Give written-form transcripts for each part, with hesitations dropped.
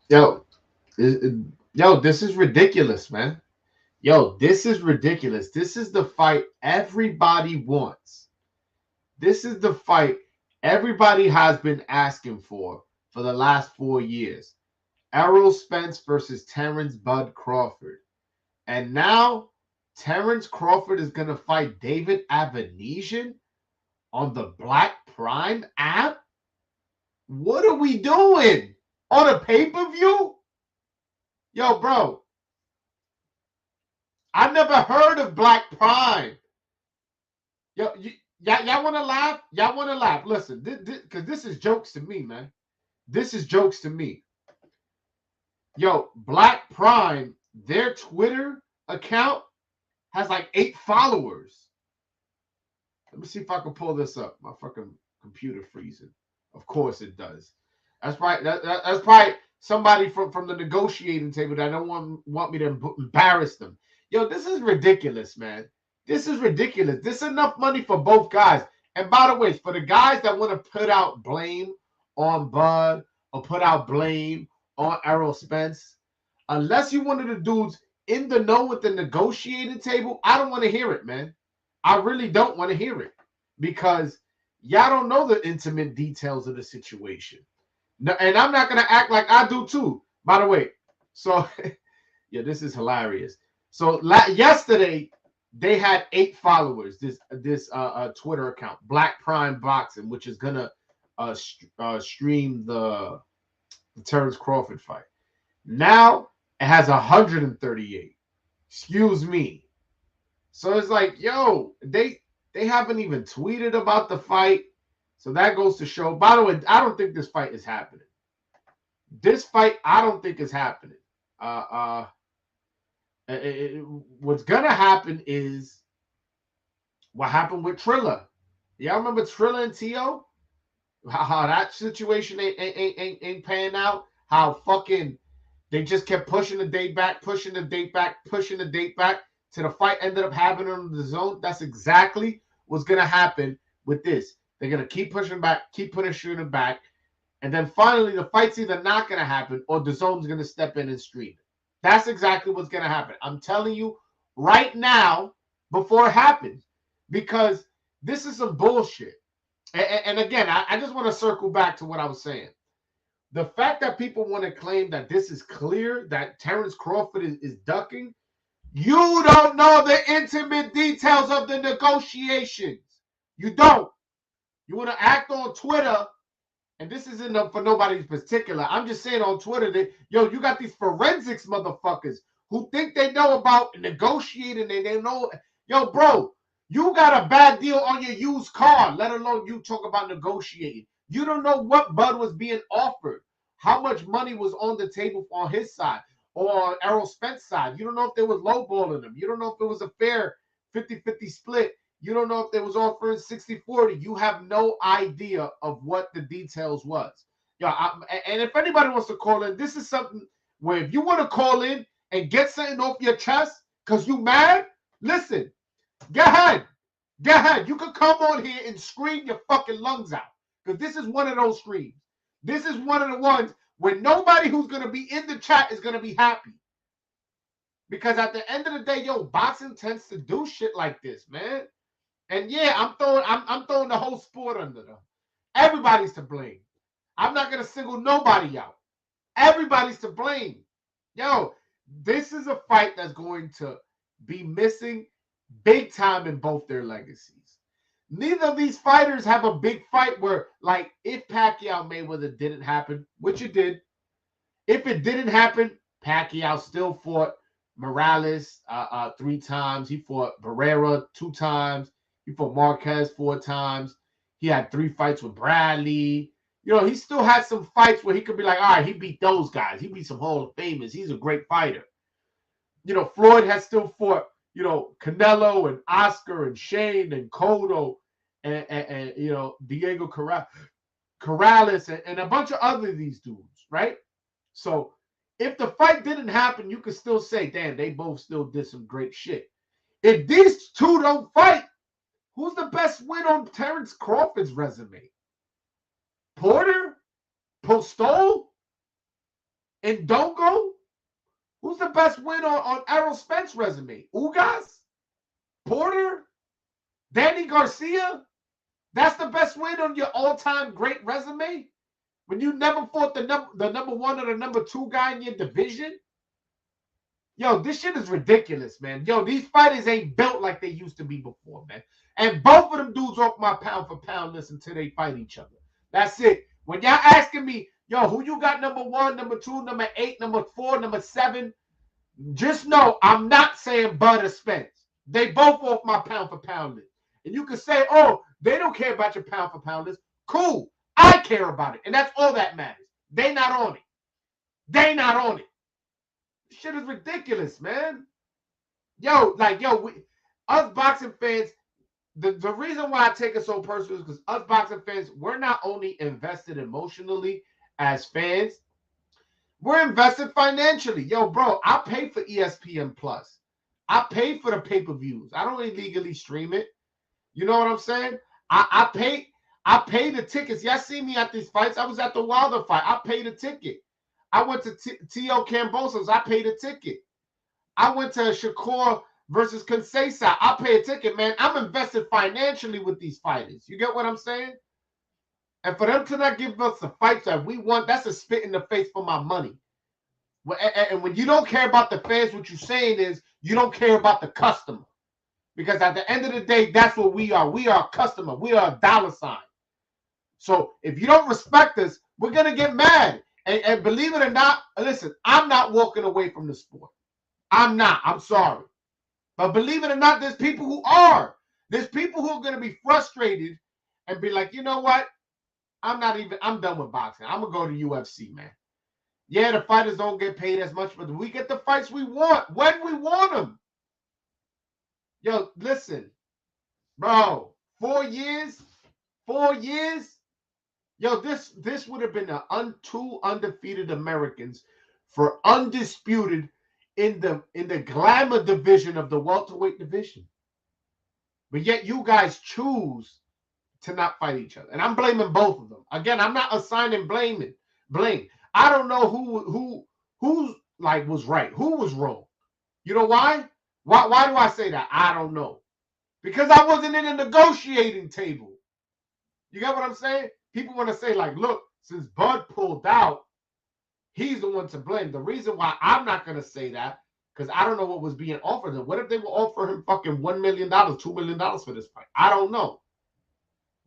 Yo, yo, this is ridiculous, man. Yo, this is ridiculous. This is the fight everybody wants. This is the fight everybody has been asking for the last 4 years. Errol Spence versus Terrence Bud Crawford. And now Terrence Crawford is going to fight David Avanesian on the Black Prime app? What are we doing? On a pay-per-view? Yo, bro, I never heard of Black Prime. Yo, y'all want to laugh? Y'all want to laugh? Listen, because this is jokes to me, man. This is jokes to me. Yo, Black Prime, their Twitter account has like 8 followers. Let me see if I can pull this up. My fucking computer freezing. Of course it does. That's probably that's probably somebody from the negotiating table that don't want me to embarrass them. Yo, this is ridiculous, man. This is ridiculous. This is enough money for both guys. And by the way, for the guys that want to put out blame on Bud or put out blame on Errol Spence, unless you one of the dudes in the know with the negotiating table, I don't want to hear it, man. I really don't want to hear it because y'all don't know the intimate details of the situation. No, and I'm not gonna act like I do too. By the way, so yeah, this is hilarious. So yesterday they had 8 followers. This Twitter account, Black Prime Boxing, which is gonna stream the Terrence Crawford fight. Now it has 138. Excuse me. So it's like, yo, they haven't even tweeted about the fight. So that goes to show. By the way, I don't think this fight is happening. This fight, I don't think is happening. Uh, what's gonna happen is what happened with Trilla. Y'all remember Trilla and Tio? How that situation ain't panning out. How fucking they just kept pushing the date back, pushing the date back, pushing the date back to the fight ended up happening on the zone. That's exactly what's gonna happen with this. They're gonna keep pushing back, keep pushing it back, and then finally the fight's either not gonna happen or the zone's gonna step in and stream it. That's exactly what's gonna happen. I'm telling you right now before it happens because this is some bullshit. And again, I just want to circle back to what I was saying. The fact that people want to claim that this is clear, that Terrence Crawford is ducking, you don't know the intimate details of the negotiations. You don't. You want to act on Twitter, and this isn't for nobody's particular. I'm just saying on Twitter that, yo, you got these forensics motherfuckers who think they know about negotiating and they know, yo, bro, you got a bad deal on your used car, let alone you talk about negotiating. You don't know what Bud was being offered, how much money was on the table on his side or on Errol Spence's side. You don't know if there was lowballing them. You don't know if it was a fair 50-50 split. You don't know if they was offering 60-40. You have no idea of what the details was. Yeah, and if anybody wants to call in, this is something where if you want to call in and get something off your chest because you mad, listen, go ahead. Go ahead. You can come on here and scream your fucking lungs out because this is one of those screams. This is one of the ones where nobody who's going to be in the chat is going to be happy. Because at the end of the day, yo, boxing tends to do shit like this, man. And yeah, I'm throwing the whole sport under them. Everybody's to blame. I'm not gonna single nobody out. Everybody's to blame. Yo, this is a fight that's going to be missing big time in both their legacies. Neither of these fighters have a big fight where, like, if Pacquiao Mayweather didn't happen, which it did, if it didn't happen, Pacquiao still fought Morales 3 times. He fought Barrera 2 times. He fought Marquez 4 times. He had 3 fights with Bradley. You know, he still had some fights where he could be like, all right, he beat those guys. He beat some Hall of Famers. He's a great fighter. You know, Floyd has still fought, you know, Canelo and Oscar and Shane and Cotto and you know, Diego Corrales and a bunch of other these dudes, right? So if the fight didn't happen, you could still say, damn, they both still did some great shit. If these two don't fight, who's the best win on Terrence Crawford's resume? Porter? Postol? And Dongo? Who's the best win on Errol Spence resume? Ugas? Porter? Danny Garcia? That's the best win on your all-time great resume? When you never fought the number one or the number two guy in your division? Yo, this shit is ridiculous, man. Yo, these fighters ain't built like they used to be before, man. And both of them dudes off my pound for pound list until they fight each other. That's it. When y'all asking me, yo, who you got number one, number two, number 8, number 4, number 7, just know I'm not saying Bud or Spence. They both off my pound for pound list. And you can say, oh, they don't care about your pound for pound list. Cool. I care about it. And that's all that matters. They not on it. They not on it. This shit is ridiculous, man. Yo, us boxing fans, the reason why I take it so personal is because us boxing fans, we're not only invested emotionally as fans, we're invested financially. Yo, bro, I pay for ESPN Plus. I pay for the pay-per-views. I don't illegally stream it. You know what I'm saying? I pay the tickets. Y'all see me at these fights. I was at the Wilder fight. I paid a ticket. I went to T.O. Cambosos. I paid a ticket. I went to Shakur versus Conceição. I pay a ticket, man. I'm invested financially with these fighters. You get what I'm saying? And for them to not give us the fights that we want, that's a spit in the face for my money. And when you don't care about the fans, what you're saying is you don't care about the customer. Because at the end of the day, that's what we are. We are a customer. We are a dollar sign. So if you don't respect us, we're going to get mad. And believe it or not, listen, I'm not walking away from the sport. I'm not. I'm sorry. But believe it or not, there's people who are. There's people who are going to be frustrated and be like, you know what? I'm done with boxing. I'm going to go to UFC, man. Yeah, the fighters don't get paid as much, but we get the fights we want when we want them. Yo, listen, bro, 4 years. Yo, this would have been two undefeated Americans for undisputed in the glamour division of the welterweight division. But yet you guys choose to not fight each other. And I'm blaming both of them. Again, I'm not assigning blame. I don't know who was right, who was wrong. You know why? Why do I say that? I don't know. Because I wasn't in a negotiating table. You get what I'm saying? People want to say, like, look, since Bud pulled out, he's the one to blame. The reason why I'm not going to say that, because I don't know what was being offered him. What if they will offer him fucking $1 million, $2 million for this fight? I don't know.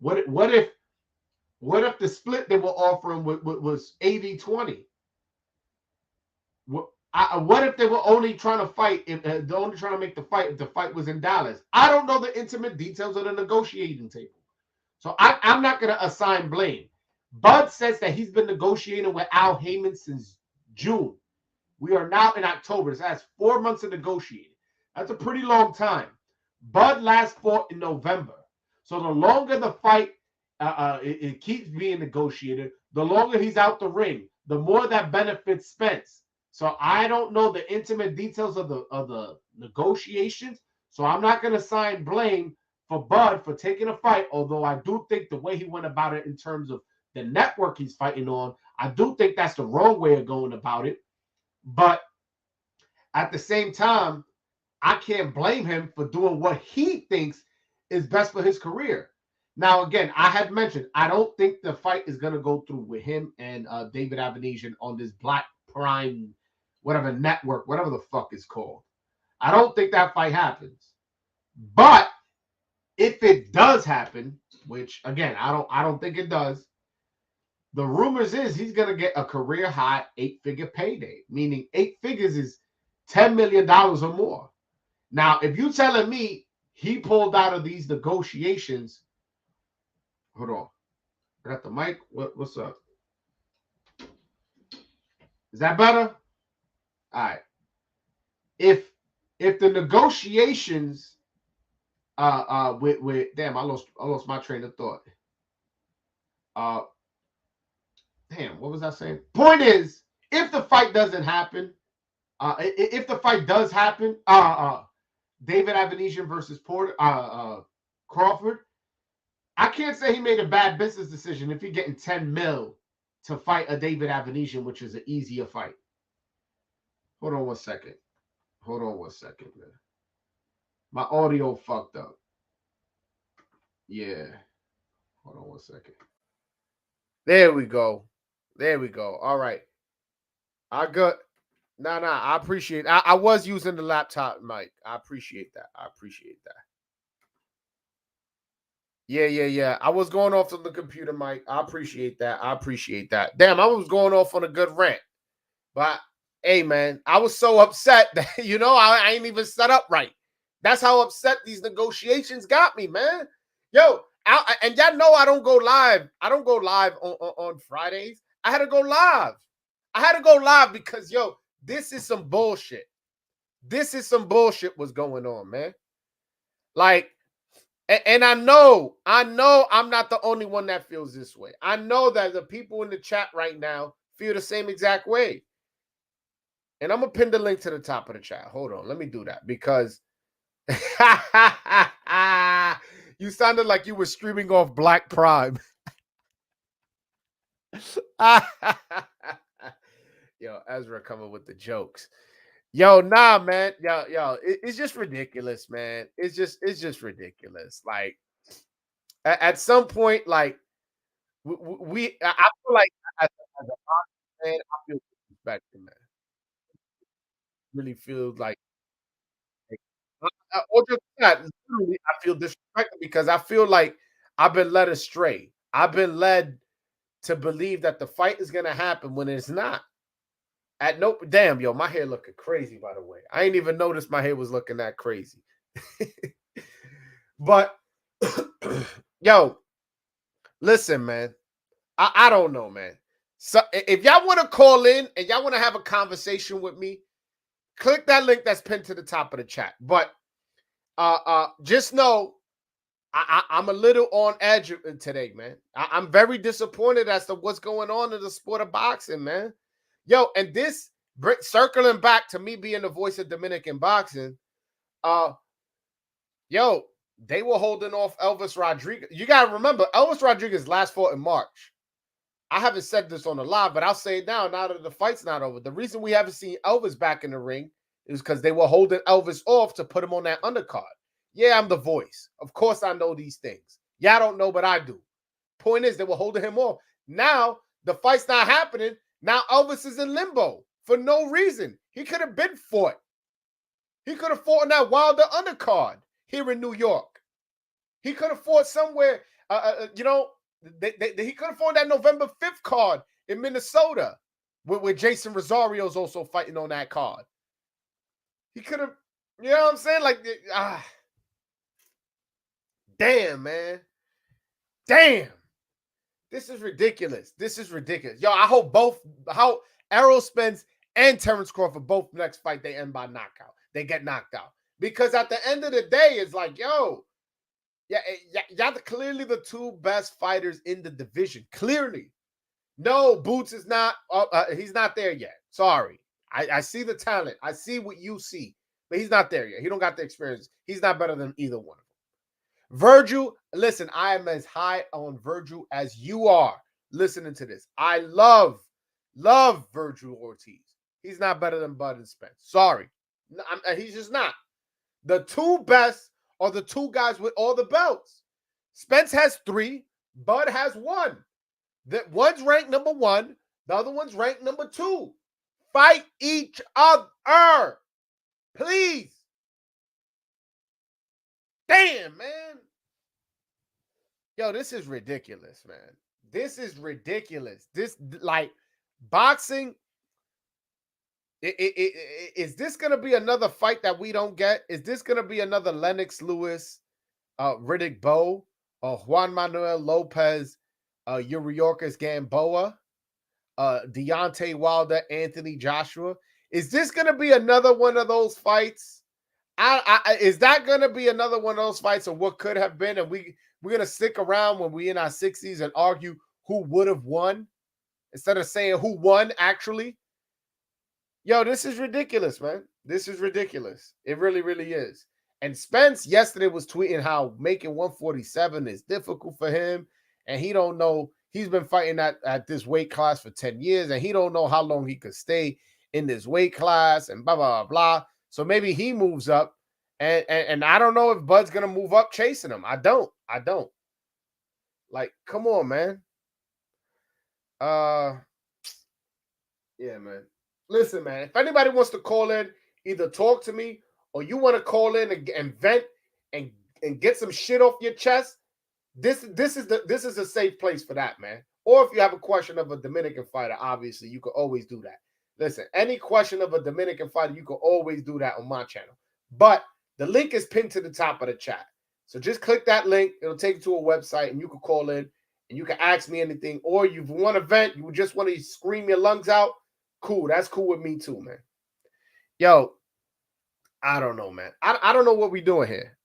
What if the split they were offering was 80-20? What if they were only trying to fight, they're only trying to make the fight if the fight was in Dallas? I don't know the intimate details of the negotiating table. So I'm not going to assign blame. Bud says that he's been negotiating with Al Heyman since June. We are now in October. So that's 4 months of negotiating. That's a pretty long time. Bud last fought in November. So the longer the fight it keeps being negotiated, the longer he's out the ring, the more that benefits Spence. So I don't know the intimate details of the negotiations. So I'm not going to assign blame for Bud for taking a fight, although I do think the way he went about it in terms of the network he's fighting on, I do think that's the wrong way of going about it. But at the same time, I can't blame him for doing what he thinks is best for his career. Now, again, I had mentioned, I don't think the fight is going to go through with him and David Avenesian on this Black Prime, whatever network, whatever the fuck it's called. I don't think that fight happens. But if it does happen, which, again, I don't think it does, the rumors is he's going to get a career high 8-figure payday, meaning 8 figures is $10 million or more. Now, if you're telling me he pulled out of these negotiations, hold on, I got the mic. What's up? Is that better? All right. If the negotiations with damn, I lost my train of thought. Damn, what was I saying? Point is, if the fight doesn't happen, if the fight does happen, David Avenesian versus Crawford, I can't say he made a bad business decision if you're getting $10 million to fight a David Avenesian, which is an easier fight. Hold on 1 second. Hold on 1 second, man. My audio fucked up. Yeah. Hold on 1 second. There we go. There we go. All right. I got. Nah. I appreciate. I was using the laptop mic. I appreciate that. I appreciate that. Yeah. I was going off on the computer mic. I appreciate that. I appreciate that. Damn, I was going off on a good rant. But hey, man, I was so upset that I ain't even set up right. That's how upset these negotiations got me, man. Yo, and y'all know I don't go live. I don't go live on Fridays. I had to go live. I had to go live because this is some bullshit. This is some bullshit what's going on, man. Like, and I know I'm not the only one that feels this way. I know that the people in the chat right now feel the same exact way. And I'm going to pin the link to the top of the chat. Hold on. Let me do that because you sounded like you were streaming off Black Prime. Yo, Ezra coming with the jokes. Yo, nah, man. Yo, it's just ridiculous, man. It's just ridiculous. Like, at some point, like, I feel like as a boxing fan, I feel disrespected, man. Really feel like or just that, literally, I feel disrespected because I feel like I've been led astray. I've been led to believe that the fight is gonna happen when it's not. At no damn, yo, my hair looking crazy, by the way. I ain't even noticed my hair was looking that crazy. But yo, listen, man. I don't know, man. So if y'all want to call in and y'all want to have a conversation with me, click that link that's pinned to the top of the chat. But just know I'm a little on edge today, man. I'm very disappointed as to what's going on in the sport of boxing, man. Yo, and this circling back to me being the voice of Dominican boxing, yo, they were holding off Elvis Rodriguez. You gotta remember, Elvis Rodriguez last fought in March. I haven't said this on the live, but I'll say it now that the fight's not over. The reason we haven't seen Elvis back in the ring is because they were holding Elvis off to put him on that undercard. Yeah, I'm the voice. Of course I know these things. Y'all don't know, but I do. Point is, they were holding him off. Now, the fight's not happening. Now Elvis is in limbo for no reason. He could have been fought. He could have fought in that Wilder undercard here in New York. He could have fought somewhere, he could have fought that November 5th card in Minnesota where Jason Rosario's also fighting on that card. He could have, you know what I'm saying? Like, damn, man. Damn. This is ridiculous. This is ridiculous. Yo, I hope Errol Spence and Terrence Crawford both next fight, they end by knockout. They get knocked out. Because at the end of the day, it's like, yo, y'all clearly the two best fighters in the division. Clearly. No, Boots is not, he's not there yet. Sorry. I see the talent. I see what you see. But he's not there yet. He don't got the experience. He's not better than either one of them. Virgil, listen, I am as high on Virgil as you are listening to this. I love Virgil Ortiz. He's not better than Bud and Spence. Sorry. He's just not. The two best are the two guys with all the belts. Spence has 3. Bud has 1. That one's ranked number 1. The other one's ranked number 2. Fight each other. Please. Damn, man. Yo, this is ridiculous, man. This is ridiculous. This, like, boxing. Is this going to be another fight that we don't get? Is this going to be another Lennox Lewis, Riddick Bowe, Juan Manuel Lopez, Yuriorkis Gamboa, Deontay Wilder, Anthony Joshua? Is this going to be another one of those fights? Is that going to be another one of those fights of what could have been? And we're going to stick around when we're in our 60s and argue who would have won instead of saying who won actually? Yo, this is ridiculous, man. This is ridiculous. It really, really is. And Spence yesterday was tweeting how making 147 is difficult for him. And he don't know. He's been fighting at this weight class for 10 years. And he don't know how long he could stay in this weight class and blah blah blah. So maybe he moves up, and I don't know if Bud's gonna move up chasing him. I don't. Like, come on, man. Uh, yeah, man. Listen, man. If anybody wants to call in, either talk to me or you want to call in and vent and get some shit off your chest, this is a safe place for that, man. Or if you have a question of a Dominican fighter, obviously you could always do that. Listen, any question of a Dominican fighter, you could always do that on my channel. But the link is pinned to the top of the chat. So just click that link. It'll take you to a website and you can call in and you can ask me anything. Or you want to vent, you just want to scream your lungs out. Cool. That's cool with me too, man. Yo, I don't know, man. I don't know what we're doing here.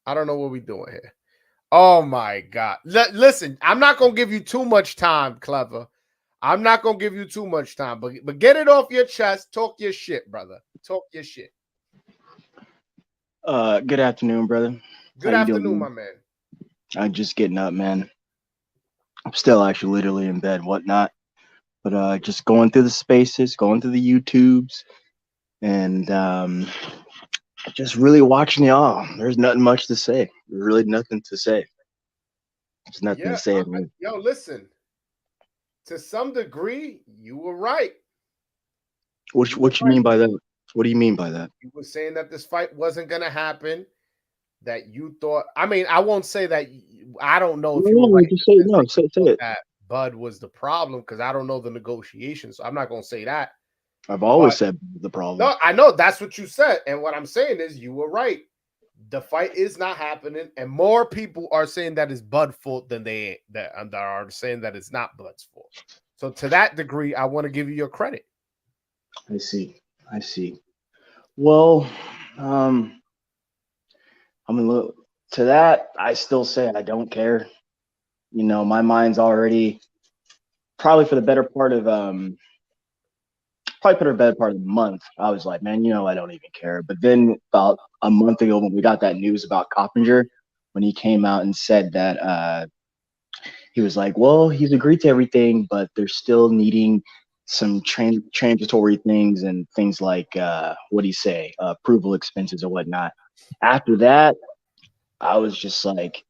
Oh my God. Listen, I'm not going to give you too much time, Clever. I'm not going to give you too much time, but get it off your chest. Talk your shit, brother. Talk your shit. Good afternoon, brother. Good afternoon, my man. I'm just getting up, man. I'm still actually literally in bed, whatnot. But just going through the spaces, going through the YouTubes, and just really watching y'all. There's nothing much to say. There's really nothing to say. There's nothing to say. Yo, listen. To some degree, you were right. What you mean by that? What do you mean by that? You were saying that this fight wasn't going to happen. That you thought. I mean, I won't say that. I don't know if you were right. Just say it. No, say it. That Bud was the problem because I don't know the negotiations. So I'm not going to say that. I've always said the problem. No, I know that's what you said. And what I'm saying is you were right. The fight is not happening. And more people are saying that it's Bud's fault than that are saying that it's not Bud's fault. So to that degree, I want to give you your credit. I see. Well, I mean, look, to that, I still say I don't care. You know, my mind's already probably for the better part of the month. I was like, man, I don't even care. But then about a month ago, when we got that news about Coppinger, when he came out and said that he was like, well, he's agreed to everything, but they're still needing some transitory things and things like what do you say, approval expenses or whatnot. After that, I was just like,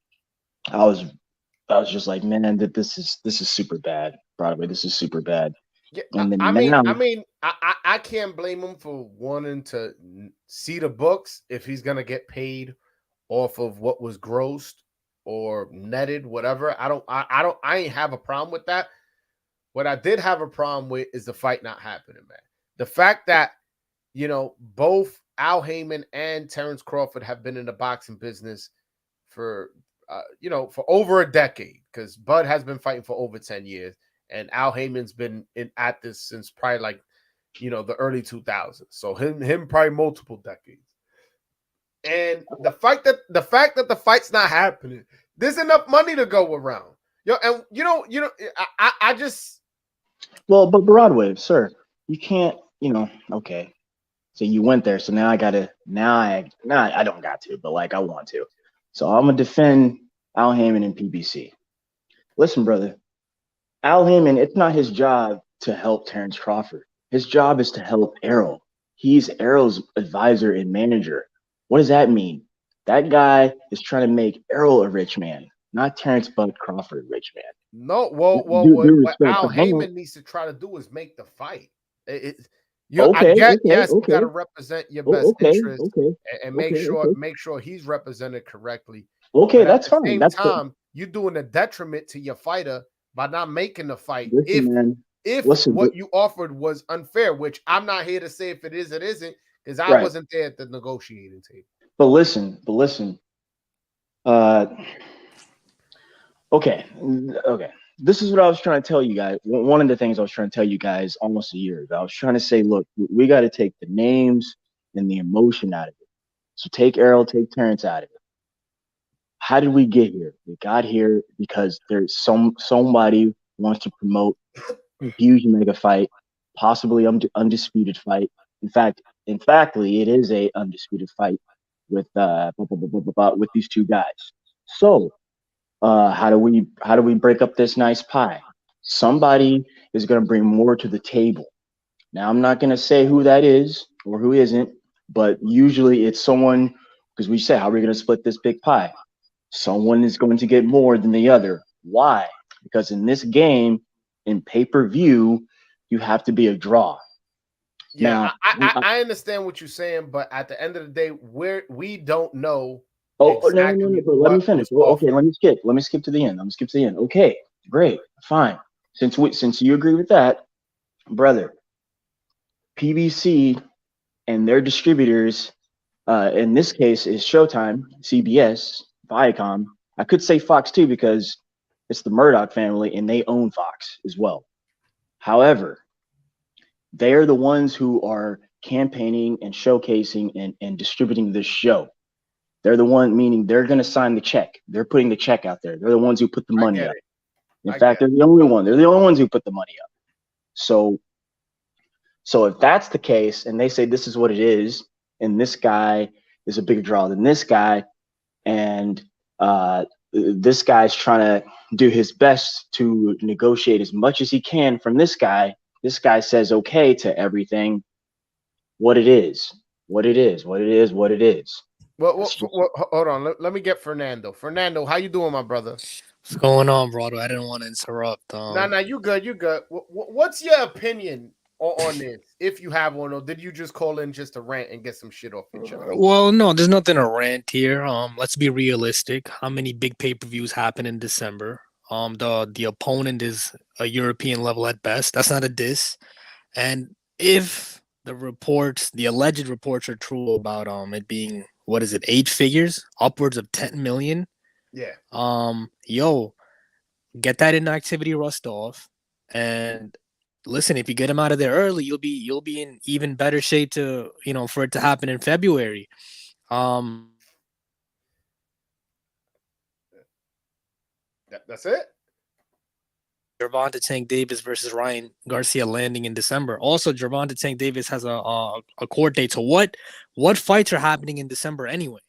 man, that this is super bad. Broadway, this is super bad. Yeah, I can't blame him for wanting to see the books if he's gonna get paid off of what was grossed or netted, whatever. I ain't have a problem with that. What I did have a problem with is the fight not happening, man. The fact that both Al Heyman and Terrence Crawford have been in the boxing business for for over a decade, because Bud has been fighting for over 10 years and Al Heyman's been at this since probably the early 2000s. So him probably multiple decades. And the fact that the fight's not happening, there's enough money to go around. And I just but Broadway, sir, you can't, okay. So you went there. So now I don't got to, but I want to. So I'm going to defend Al Heyman and PBC. Listen, brother, Al Heyman, it's not his job to help Terrence Crawford. His job is to help Errol. He's Errol's advisor and manager. What does that mean? That guy is trying to make Errol a rich man, not Terrence Bud Crawford a rich man. No, what Al Heyman needs to try to do is make the fight. You got to represent your best interest and make sure he's represented correctly. Okay, that's fine. At the same time, you're doing a detriment to your fighter by not making the fight. Listen, what you offered was unfair, which I'm not here to say if it is, it isn't, because I wasn't there at the negotiating table. But listen. Okay. This is what I was trying to tell you guys. One of the things I was trying to tell you guys almost a year ago. I was trying to say, look, we got to take the names and the emotion out of it. So take Errol, take Terrence out of it. How did we get here? We got here because there's somebody wants to promote a huge mega fight, possibly undisputed fight. In fact, it is a undisputed fight with these two guys. So how do we break up this nice pie? Somebody is going to bring more to the table. Now, I'm not going to say who that is or who isn't, but usually it's someone, because we say, how are we going to split this big pie? Someone is going to get more than the other. Why? Because in this game, in pay-per-view, you have to be a draw. Yeah, Now, I understand what you're saying, but at the end of the day, we don't know no, exactly but let me what finish. was Okay, offered. let me skip to the end. Let me skip to the end. Okay, great, fine. Since you agree with that, brother, PBC and their distributors, in this case, is Showtime, CBS, Viacom. I could say Fox too because it's the Murdoch family and they own Fox as well. However, they are the ones who are campaigning and showcasing and distributing this show. They're the one, meaning they're going to sign the check. They're putting the check out there. They're the ones who put the I money get up. it. In I get fact, they're it. the only one. They're the only ones who put the money up. So, so if that's the case, and they say this is what it is, and this guy is a bigger draw than this guy, and this guy's trying to do his best to negotiate as much as he can from this guy. This guy says okay to everything. What it is, what it is, what it is, what it is. Hold on. Let me get Fernando. Fernando, how you doing, my brother? What's going on, Broadway? I didn't want to interrupt. Nah, you good. You good. What's your opinion on this? If you have one, or did you just call in just to rant and get some shit off your chest? Well, no, there's nothing to rant here. Let's be realistic. How many big pay-per-views happen in December? The opponent is a European level at best. That's not a diss. And if the alleged reports are true about it being, what is it, 8 figures, upwards of 10 million. Yeah. Yo, get that inactivity rust off, and listen, if you get him out of there early, you'll be in even better shape to, for it to happen in February. That's it. Gervonta Tank Davis versus Ryan Garcia landing in December. Also, Gervonta Tank Davis has a court date. So what fights are happening in December anyway?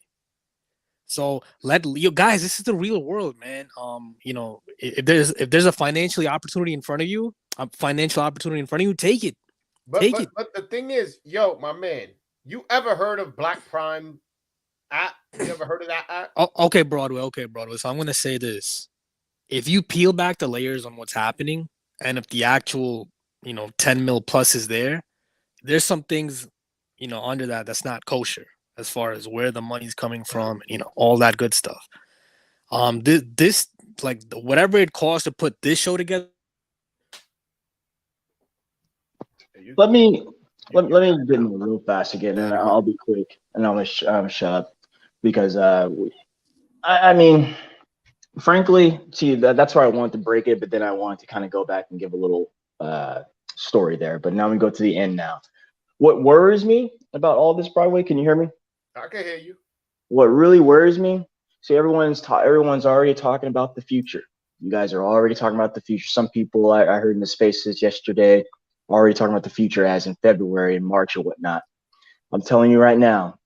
So let you guys, this is the real world, man. If there's a financial opportunity in front of you, take it. But the thing is, yo, my man, you ever heard of Black Prime app? You ever heard of that app? Okay, Broadway. So I'm gonna say this: if you peel back the layers on what's happening, and if the actual 10 mil plus is there's some things under that's not kosher as far as where the money's coming from, all that good stuff. This like whatever it costs to put this show together. Let me get in real fast again, and I'll be quick, and I'm gonna shut up because I mean, frankly, see that's where I wanted to break it, but then I wanted to kind of go back and give a little story there. But now we go to the end now. What worries me about all this, Broadway? Can you hear me? I can hear you. What really worries me? See, everyone's already talking about the future. You guys are already talking about the future. Some people I heard in the spaces yesterday already talking about the future as in February and March or whatnot. I'm telling you right now,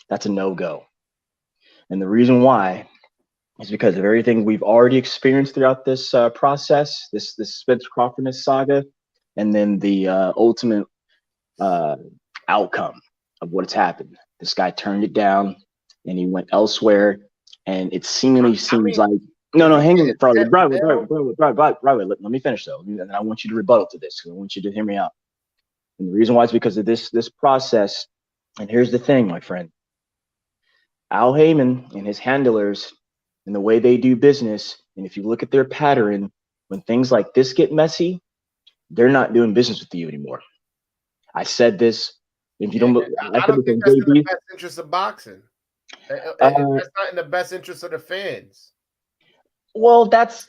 that's a no-go. And the reason why is because of everything we've already experienced throughout this process, this Spence Crawford saga, and then the ultimate outcome of what's happened. This guy turned it down and he went elsewhere, and it seemingly seems like no, hang on, Broadway. Let me finish though, and I want you to rebuttal to this because I want you to hear me out. And the reason why is because of this process. And here's the thing, my friend. Al Heyman and his handlers and the way they do business, and if you look at their pattern, when things like this get messy, they're not doing business with you anymore. I said this. If you don't, I don't think that's in the best interest of boxing. That's not in the best interest of the fans. Well, that's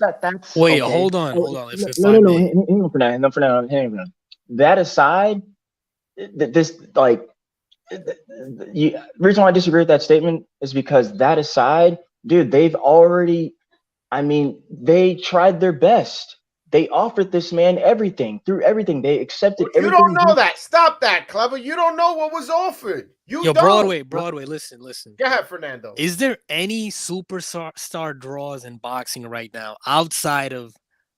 Wait, okay. hold on. If no. Hang on for now. That aside, this reason why I disagree with that statement is because that aside, dude, they tried their best. They offered this man everything. Through everything, they accepted everything. You don't know that. Stop that, Clever. You don't know what was offered. Yo, Broadway, listen. Go ahead, Fernando. Is there any superstar draws in boxing right now outside of,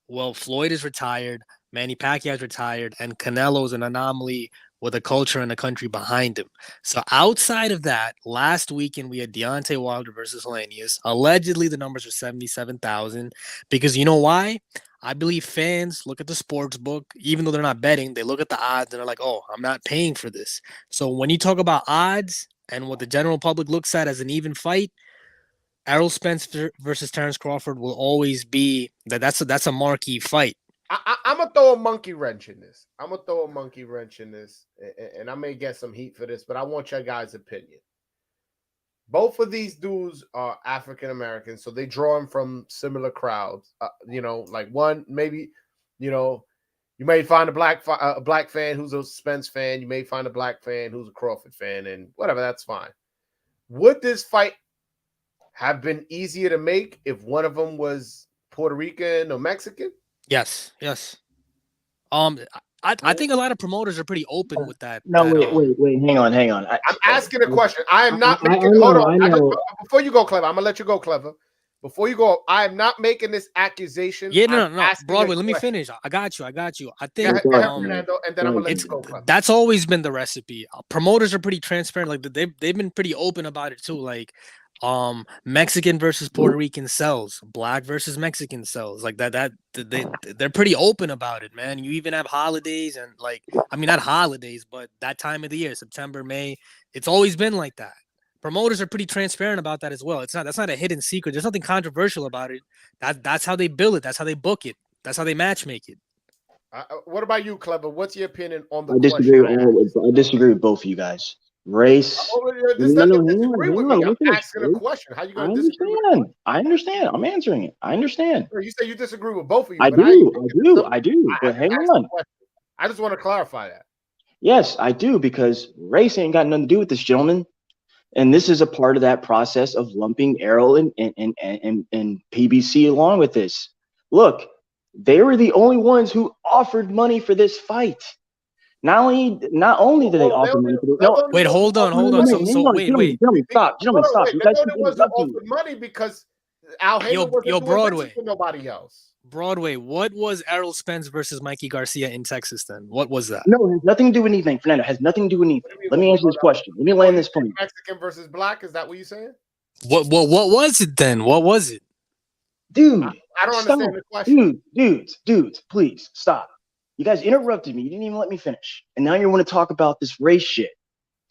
well, Floyd is retired, Manny Pacquiao's retired, and Canelo's an anomaly with a culture and a country behind him. So outside of that, last weekend we had Deontay Wilder versus Helenius. Allegedly, the numbers are 77,000 because you know why? I believe fans look at the sports book, even though they're not betting, they look at the odds and they're like, oh, I'm not paying for this. So when you talk about odds and what the general public looks at as an even fight, Errol Spence versus Terence Crawford will always be that's a marquee fight. I'm gonna throw a monkey wrench in this. And I may get some heat for this, but I want your guys' opinion. Both of these dudes are African Americans, so they draw them from similar crowds. Like one maybe, you may find a black fan who's a Spence fan. You may find a black fan who's a Crawford fan, and whatever. That's fine. Would this fight have been easier to make if one of them was Puerto Rican or Mexican? Yes. I think a lot of promoters are pretty open with that. No, wait, hang on. I'm asking a question. I am not making. Hold on. Before you go, Clever, I'm gonna let you go, Clever. Before you go, I am not making this accusation. Yeah, no. Broadway, let me finish. I got you. I think Fernando, and then I'm gonna let you go, Clever. That's always been the recipe. Promoters are pretty transparent. Like they've been pretty open about it too. Like Mexican versus Puerto Rican sells, black versus Mexican sells, like they're pretty open about it, man. You even have holidays and not holidays, but that time of the year, September, May, it's always been like that. Promoters are pretty transparent about that as well. That's not a hidden secret. There's nothing controversial about it. That's how they bill it. That's how they book it. That's how they matchmake it. What about you, Clever? What's your opinion on the question? I disagree with both of you guys. Race. I'm asking a question. How you going to disagree? I understand. I'm answering it. I understand. You say you disagree with both of you. I do. But hang on. I just want to clarify that. Yes, I do, because race ain't got nothing to do with this, gentlemen. And this is a part of that process of lumping Errol and PBC along with this. Look, they were the only ones who offered money for this fight. Not only did they offer money. Wait, hold on. Wait. Gentlemen, stop. You guys offered money because Al Heyman wasn't Broadway for nobody else. Broadway, what was Errol Spence versus Mikey Garcia in Texas then? What was that? No, it has nothing to do with anything, Fernando. It has nothing to do with anything. Let me answer this question. Let me land this point. Mexican versus black, is that what you're saying? What was it then? What was it? Dude, I don't understand the question. Dudes, please stop. You guys interrupted me. You didn't even let me finish. And now you want to talk about this race shit.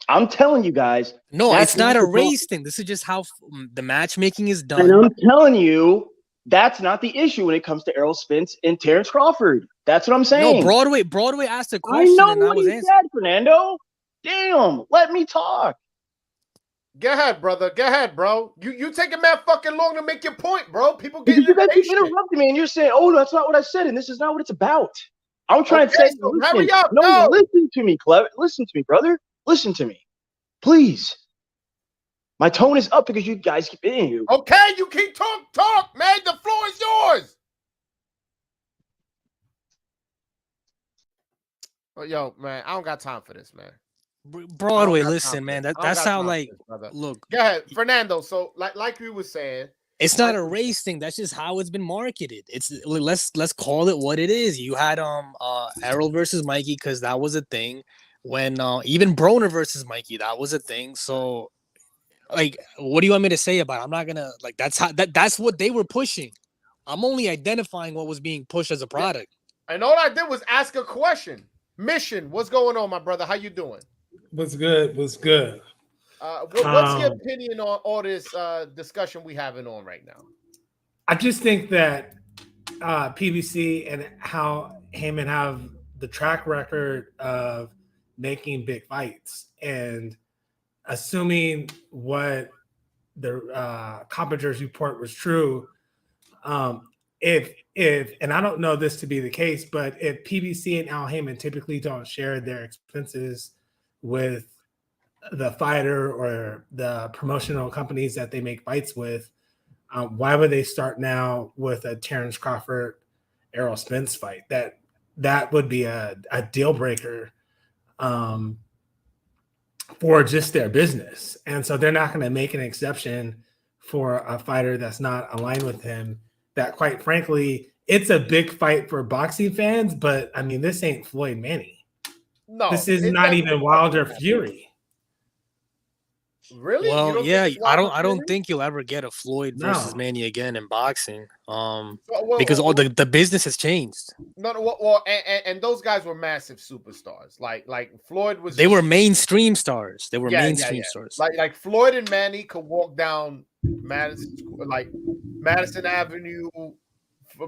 I'm telling you guys. No, it's not a race thing. This is just how the matchmaking is done. And I'm telling you, that's not the issue when it comes to Errol Spence and Terence Crawford. That's what I'm saying. No, Broadway asked a question and I was answering. Fernando. Damn, let me talk. Go ahead, brother. Go ahead, bro. You taking mad fucking long to make your point, bro. People get you guys interrupting me and you're saying, "Oh, that's not what I said," and this is not what it's about. I'm trying to say, so hurry up. No, listen to me, Clever. Listen to me, brother. Listen to me, please. My tone is up because you guys keep hitting you. Okay, you keep talk, man. The floor is yours. Oh, yo, man, I don't got time for this, man. Broadway, listen, man. That's how look. Go ahead, Fernando. So like you were saying, it's not a race thing. That's just how it's been marketed. It's let's call it what it is. You had Errol versus Mikey because that was a thing. When even Broner versus Mikey, that was a thing. So what do you want me to say about it? I'm not gonna that's what they were pushing. I'm only identifying what was being pushed as a product. And all I did was ask a question. Mission, what's going on, my brother? How you doing? What's good? What's your opinion on all this discussion we having on right now? I just think that PBC and how Heyman have the track record of making big fights, and assuming what the Carpenter's report was true, if and I don't know this to be the case, but if PBC and Al Heyman typically don't share their expenses with the fighter or the promotional companies that they make fights with, why would they start now with a Terence Crawford Errol Spence fight? That would be a deal breaker for just their business. And so they're not going to make an exception for a fighter that's not aligned with him, that quite frankly it's a big fight for boxing fans, but I mean, this ain't Floyd Manny. No, This is it not doesn't- even Wilder Fury. Really? You Well, don't yeah, think it's I Wilder don't Fury? think you'll ever get a Floyd versus No. Manny again in boxing. Well, Because all the business has changed. no, well, and those guys were massive superstars. Like Floyd was. They were just- mainstream stars. They were Yeah, mainstream yeah. stars. Like Floyd and Manny could walk down Madison Avenue,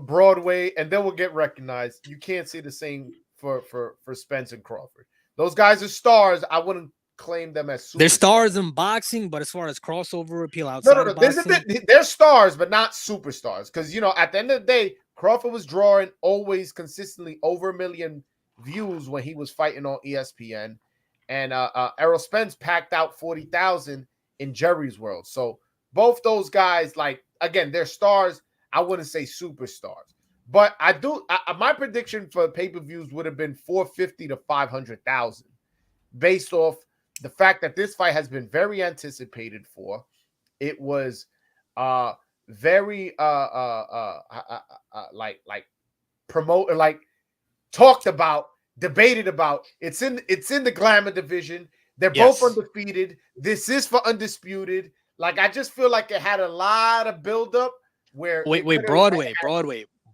Broadway, and they will get recognized. You can't say the same for Spence and Crawford. Those guys are stars. I wouldn't claim them as They're superstars. stars in boxing, but as far as crossover appeal No, outside no, no. of boxing, They're stars, but not superstars. Because at the end of the day, Crawford was drawing always consistently over 1 million views when he was fighting on ESPN, and Errol Spence packed out 40,000 in Jerry's World. So both those guys, like again, they're stars. I wouldn't say superstars, but I do. My prediction for pay-per-views would have been 450 to 500,000, based off the fact that this fight has been very anticipated for. It was very talked about, debated about. It's in the glamour division. They're both undefeated. This is for undisputed. Like, I just feel like it had a lot of buildup where wait, Broadway.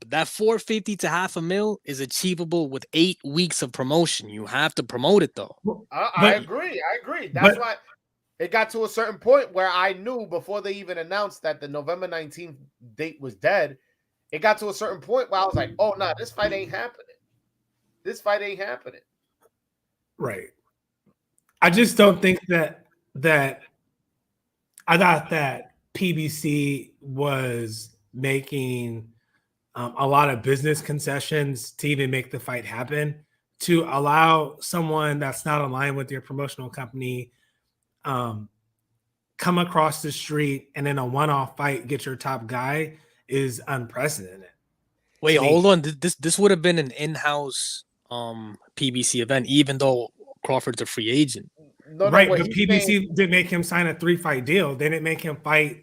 That 450 to $500,000 is achievable with 8 weeks of promotion. You have to promote it though. I agree. That's why it got to a certain point where I knew before they even announced that the November 19th date was dead. It got to a certain point where I was like, oh, no, this fight ain't happening. Right. I just don't think that I thought that PBC was making a lot of business concessions to even make the fight happen, to allow someone that's not aligned with your promotional company come across the street and in a one-off fight get your top guy is unprecedented. Wait, hold on. This would have been an in-house PBC event, even though Crawford's a free agent. But PBC didn't make him sign a 3-fight deal. They didn't make him fight.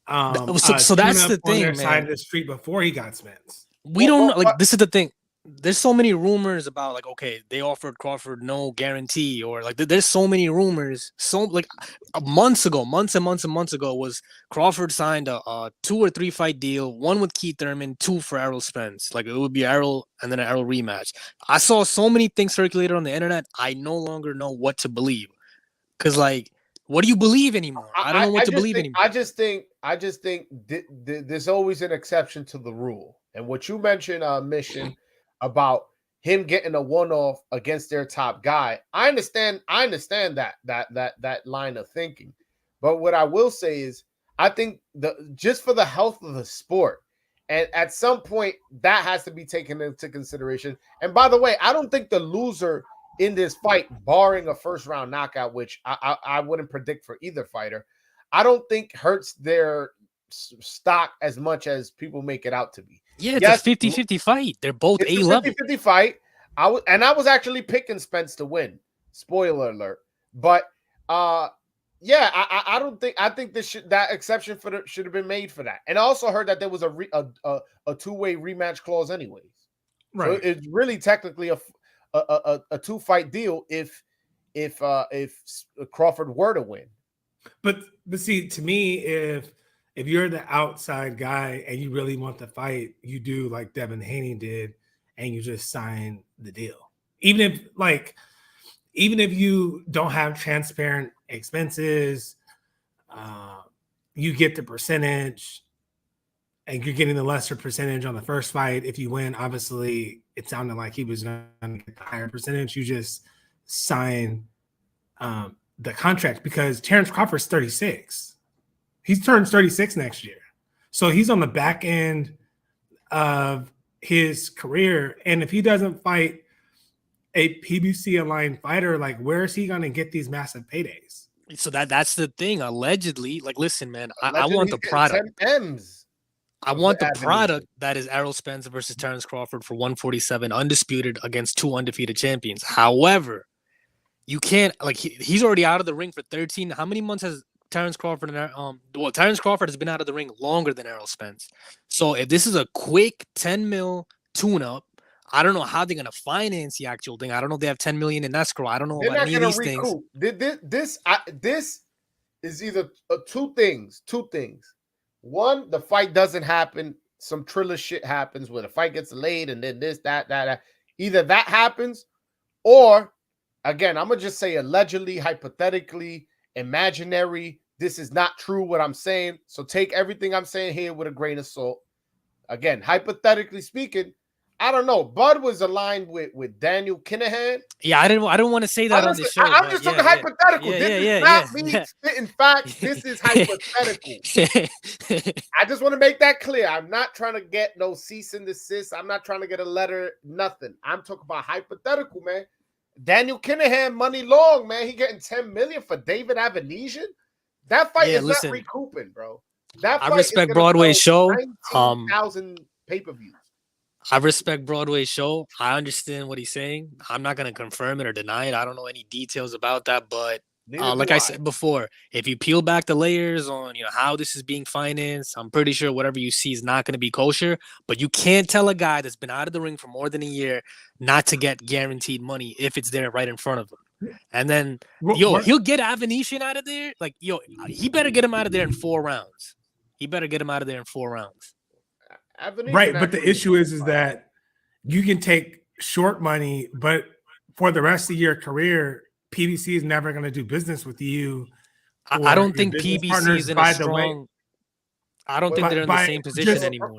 So that's the thing, man. Side of the street before he got Spence. We don't know. Like, this is the thing. There's so many rumors about, like, okay, they offered Crawford no guarantee, or like there's so many rumors. So like months and months ago was Crawford signed a 2 or 3 fight deal, 1 with Keith Thurman, 2 for Errol Spence. Like, it would be Errol and then an Errol rematch. I saw so many things circulated on the internet. I no longer know what to believe. Cause like, what do you believe anymore? I don't know what to believe anymore. I just think there's always an exception to the rule. And what you mentioned, Mission, about him getting a one-off against their top guy, I understand that line of thinking. But what I will say is, I think just for the health of the sport, and at some point that has to be taken into consideration. And by the way, I don't think the loser in this fight, barring a first-round knockout, which I wouldn't predict for either fighter, I don't think hurts their stock as much as people make it out to be. Yeah, it's a 50-50 fight. They're both A-level. 50-50 fight. I was actually picking Spence to win. Spoiler alert. But yeah, I think that exception should have been made for that. And I also heard that there was a two-way rematch clause anyways. Right. So it's really technically a 2-fight deal if Crawford were to win. But see, to me, if you're the outside guy and you really want the fight, you do like Devin Haney did, and you just sign the deal. Even if you don't have transparent expenses, you get the percentage, and you're getting the lesser percentage on the first fight. If you win, obviously it sounded like he was going to get the higher percentage. You just sign the contract, because Terrence Crawford's 36. He turns 36 next year. So he's on the back end of his career. And if he doesn't fight a PBC aligned fighter, like, where is he going to get these massive paydays? So that's the thing. Allegedly, like, listen, man, I want the product. I want the product that is Errol Spence versus Terrence Crawford for 147 undisputed against 2 undefeated champions. However, you can't, like, he's already out of the ring for 13. How many months has Terrence Crawford and Terrence Crawford has been out of the ring longer than Errol Spence. So if this is a quick 10 mil tune-up, I don't know how they're gonna finance the actual thing. I don't know if they have 10 million in escrow. I don't know They're about not any of gonna these things. recoup. This is either two things. One, the fight doesn't happen. Some Triller shit happens where the fight gets delayed, and then this, that. Either that happens, or again, I'm gonna just say allegedly, hypothetically, imaginary. This is not true what I'm saying. So take everything I'm saying here with a grain of salt. Again, hypothetically speaking, I don't know. Bud was aligned with Daniel Kinahan. Yeah, I didn't want to say that on the show. I'm just talking hypothetical. Yeah, this yeah, is not yeah, me yeah. spitting facts. This is hypothetical. I just want to make that clear. I'm not trying to get no cease and desist. I'm not trying to get a letter, nothing. I'm talking about hypothetical, man. Daniel Kinahan, money long, man. He getting 10 million for David Avanesian. That fight is not recouping, bro. That fight I respect is Broadway's show. 19,000 pay-per-views. I respect Broadway's show. I understand what he's saying. I'm not going to confirm it or deny it. I don't know any details about that, but like I said before, if you peel back the layers on how this is being financed, I'm pretty sure whatever you see is not going to be kosher. But you can't tell a guy that's been out of the ring for more than a year not to get guaranteed money if it's there right in front of him. And then he'll get Avanesian out of there. Like he better get him out of there in 4 rounds. Right, but the issue is that you can take short money, but for the rest of your career, PBC is never going to do business with you. I don't think PBC is in a strong. I don't think they're in the same position anymore.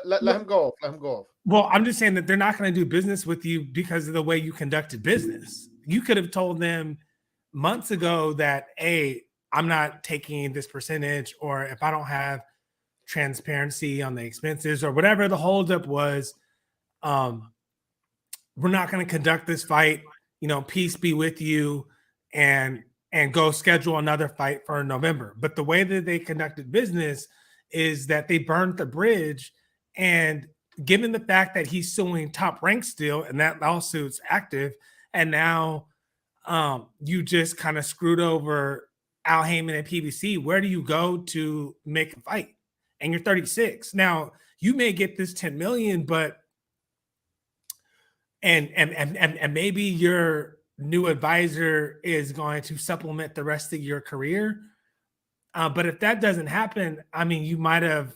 Let him go off. Well, I'm just saying that they're not going to do business with you because of the way you conducted business. You could have told them months ago that, hey, I'm not taking this percentage, or if I don't have transparency on the expenses or whatever the holdup was, we're not going to conduct this fight. Peace be with you, and go schedule another fight for November. But the way that they conducted business is that they burned the bridge, and given the fact that he's suing Top Rank still, and that lawsuit's active, and now you just kind of screwed over Al Heyman and PBC. Where do you go to make a fight? And you're 36. Now, you may get this 10 million, but and maybe your new advisor is going to supplement the rest of your career. But if that doesn't happen, I mean, you might have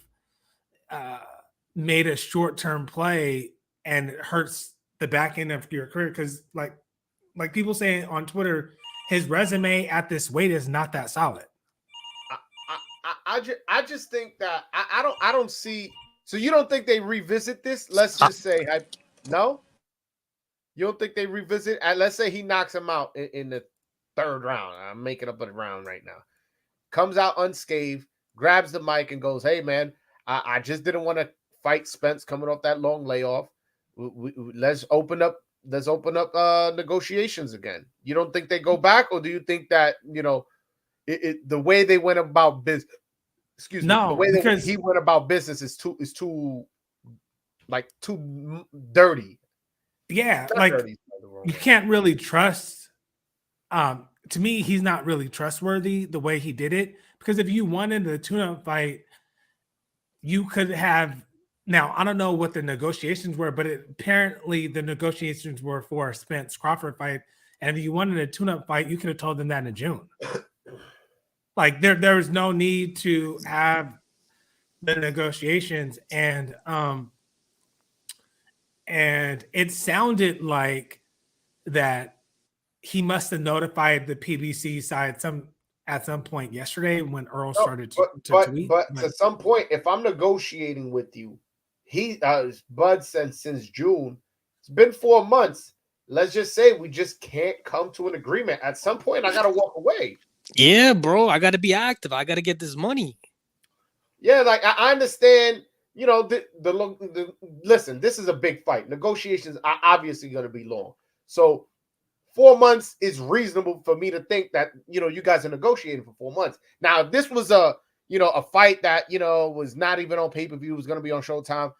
made a short-term play, and it hurts the back end of your career. Because like people saying on Twitter, his resume at this weight is not that solid. I just think that I don't see. So you don't think they revisit this? Let's just say no. You don't think they revisit? Let's say he knocks him out in the 3rd round. I'm making up a round right now. Comes out unscathed, grabs the mic, and goes, "Hey man, I just didn't want to fight Spence coming off that long layoff. Let's open up negotiations again." You don't think they go back, or do you think that the way they went about business? The way that he went about business is too dirty. Yeah, dirty, you can't really trust. To me, he's not really trustworthy the way he did it, because if you wanted a tune-up fight, you could have. Now, I don't know what the negotiations were, but apparently the negotiations were for a Spence Crawford fight. And if you wanted a tune-up fight, you could have told them that in June. Like there was no need to have the negotiations, and it sounded like that he must have notified the PBC side at some point yesterday when Earl started to tweet. But to some point, if I'm negotiating with you, Bud said since June, it's been 4 months. Let's just say we just can't come to an agreement. At some point, I gotta walk away. Yeah, bro, I got to be active. I got to get this money. Yeah, like I understand, listen, this is a big fight. Negotiations are obviously going to be long. So 4 months is reasonable for me to think that, you guys are negotiating for 4 months. Now, if this was a fight that, was not even on pay-per-view, was going to be on Showtime,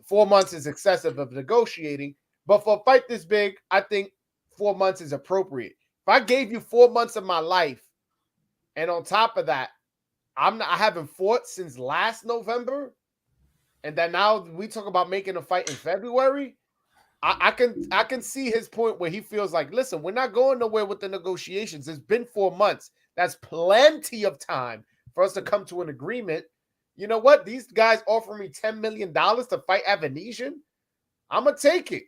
4 months is excessive of negotiating. But for a fight this big, I think 4 months is appropriate. If I gave you 4 months of my life, And on top of that, I haven't fought since last November. And then now we talk about making a fight in February. I can see his point where he feels like, listen, we're not going nowhere with the negotiations. It's been 4 months. That's plenty of time for us to come to an agreement. You know what? These guys offer me $10 million to fight Avanesian. I'm going to take it.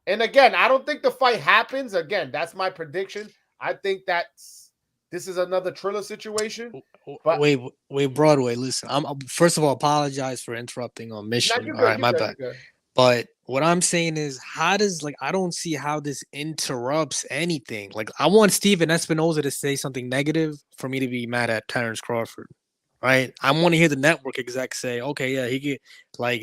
And again, I don't think the fight happens. Again, that's my prediction. I think this is another Triller situation. But wait, Broadway. Listen, I'm first of all apologize for interrupting on Mission. you're All right, good, my you're bad. good. But what I'm saying is, how does I don't see how this interrupts anything. Like, I want Steven Espinoza to say something negative for me to be mad at Terrence Crawford, right? I want to hear the network exec say, okay, yeah, he get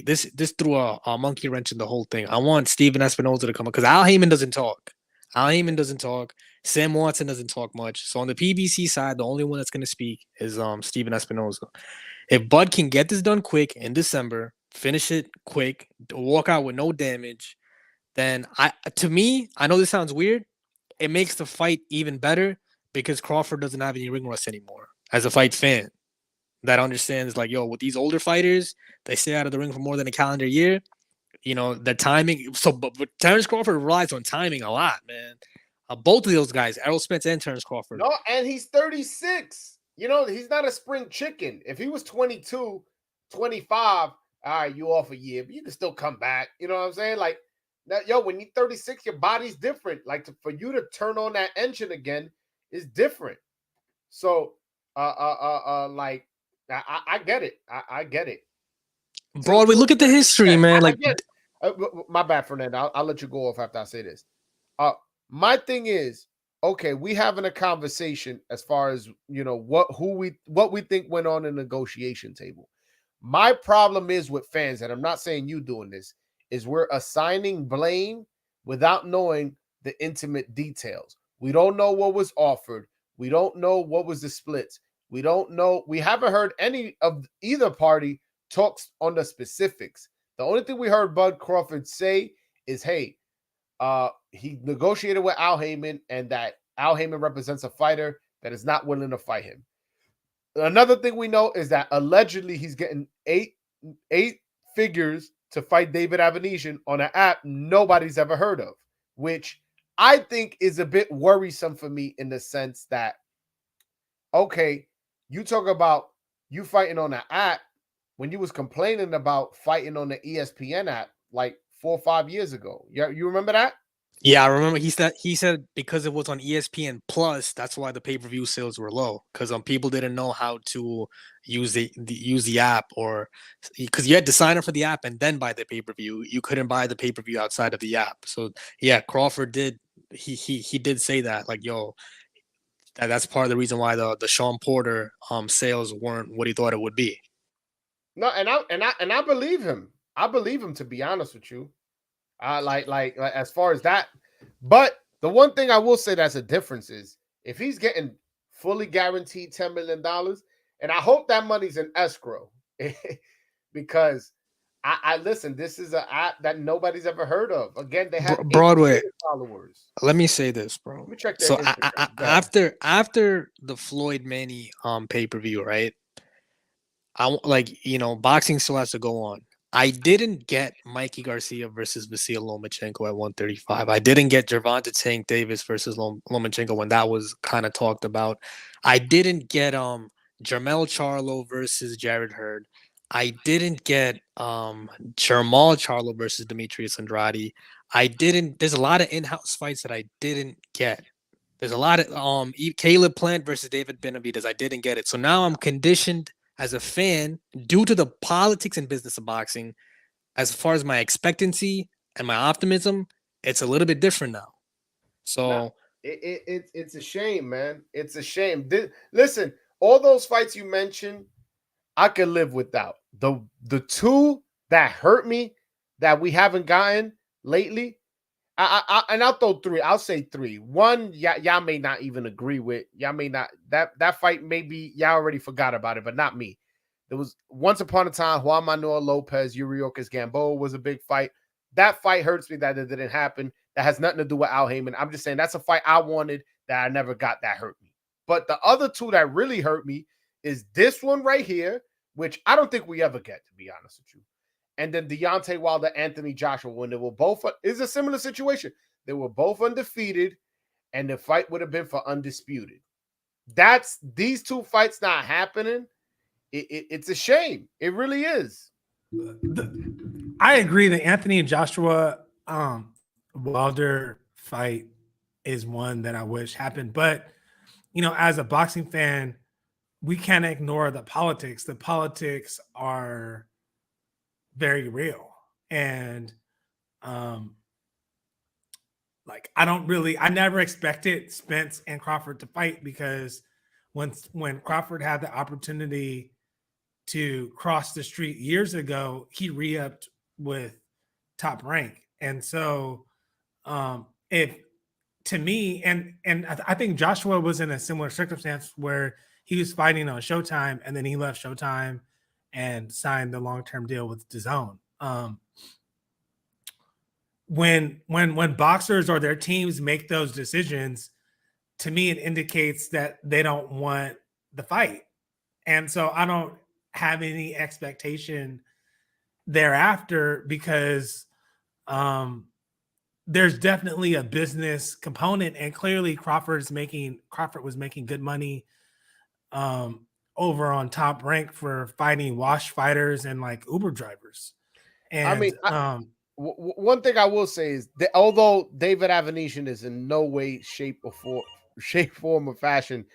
this. This threw a monkey wrench in the whole thing. I want Steven Espinoza to come up because Al Heyman doesn't talk. Sam Watson doesn't talk much. So on the PBC side, the only one that's going to speak is Steven Espinoza. If Bud can get this done quick in December, finish it quick, walk out with no damage, then to me, I know this sounds weird. It makes the fight even better because Crawford doesn't have any ring rust anymore. As a fight fan that understands, with these older fighters, they stay out of the ring for more than a calendar year. The timing. So, but Terrence Crawford relies on timing a lot, man. Both of those guys, Errol Spence and Terrence Crawford. No, and he's 36. He's not a spring chicken. If he was 22, 25, all right, you off a year, but you can still come back. You know what I'm saying? When you're 36, your body's different. For you to turn on that engine again is different. So, I get it. I get it. Broadway, look at the history, man. My bad, Fernando. I'll let you go off after I say this. My thing is, okay, we having a conversation as far as what we think went on in the negotiation table. My problem is with fans, and I'm not saying you doing this, is we're assigning blame without knowing the intimate details. We don't know what was offered. We don't know what was the splits. We don't know. We haven't heard any of either party talks on the specifics. The only thing we heard Bud Crawford say is, hey, he negotiated with Al Heyman and that Al Heyman represents a fighter that is not willing to fight him. Another thing we know is that allegedly he's getting eight figures to fight David Avanesian on an app nobody's ever heard of, which I think is a bit worrisome for me in the sense that, okay, you talk about you fighting on an app when you was complaining about fighting on the ESPN app 4 or 5 years ago. You remember that? Yeah, I remember he said because it was on ESPN Plus, that's why the pay-per-view sales were low, because people didn't know how to use the app, or because you had to sign up for the app and then buy the pay-per-view. You couldn't buy the pay-per-view outside of the app. So yeah, Crawford did he did say that, that's part of the reason why the Sean Porter sales weren't what he thought it would be. No, and I believe him. I believe him, to be honest with you. As far as that, but the one thing I will say that's a difference is if he's getting fully guaranteed $10 million, and I hope that money's in escrow because I listen, this is an app that nobody's ever heard of. Again, they have Broadway followers. Let me say this, bro. Let me check so after the Floyd Manny pay-per-view, right? Boxing still has to go on. I didn't get Mikey Garcia versus Vasil Lomachenko at 135. I didn't get Gervonta Tank Davis versus Lomachenko when that was kind of talked about. I didn't get Jermell Charlo versus Jared Hurd. I didn't get Jermall Charlo versus Demetrius Andrade. There's a lot of in-house fights that I didn't get. There's a lot of Caleb Plant versus David Benavidez. I didn't get it. So now I'm conditioned as a fan, due to the politics and business of boxing, as far as my expectancy and my optimism, it's a little bit different now. So it's a shame, man. It's a shame. Listen, all those fights you mentioned, I could live without. The two that hurt me that we haven't gotten lately, and I'll throw three. I'll say three. One, y'all may not even agree with. Y'all may not. That fight, maybe y'all already forgot about it, but not me. There was once upon a time, Juan Manuel Lopez, Yuriorkis Gamboa was a big fight. That fight hurts me that it didn't happen. That has nothing to do with Al Heyman. I'm just saying that's a fight I wanted that I never got. That hurt me. But the other two that really hurt me is this one right here, which I don't think we ever get, to be honest with you. And then Deontay Wilder, Anthony Joshua, when they were both, it's a similar situation. They were both undefeated, and the fight would have been for undisputed. That's these two fights not happening. It's a shame. It really is. I agree that Anthony and Joshua Wilder fight is one that I wish happened. But, you know, as a boxing fan, we can't ignore the politics. The politics are very real. And like I never expected Spence and Crawford to fight, because when Crawford had the opportunity to cross the street years ago, he re-upped with Top Rank. And so if to me, and I think Joshua was in a similar circumstance where he was fighting on Showtime, and then he left Showtime and signed the long-term deal with DAZN. When boxers or their teams make those decisions, to me, it indicates that they don't want the fight. And so I don't have any expectation thereafter, because there's definitely a business component, and clearly Crawford was making good money over on Top Rank for fighting wash fighters and like Uber drivers. And I mean, one thing I will say is that although David Avenetian is in no way, shape, form, or fashion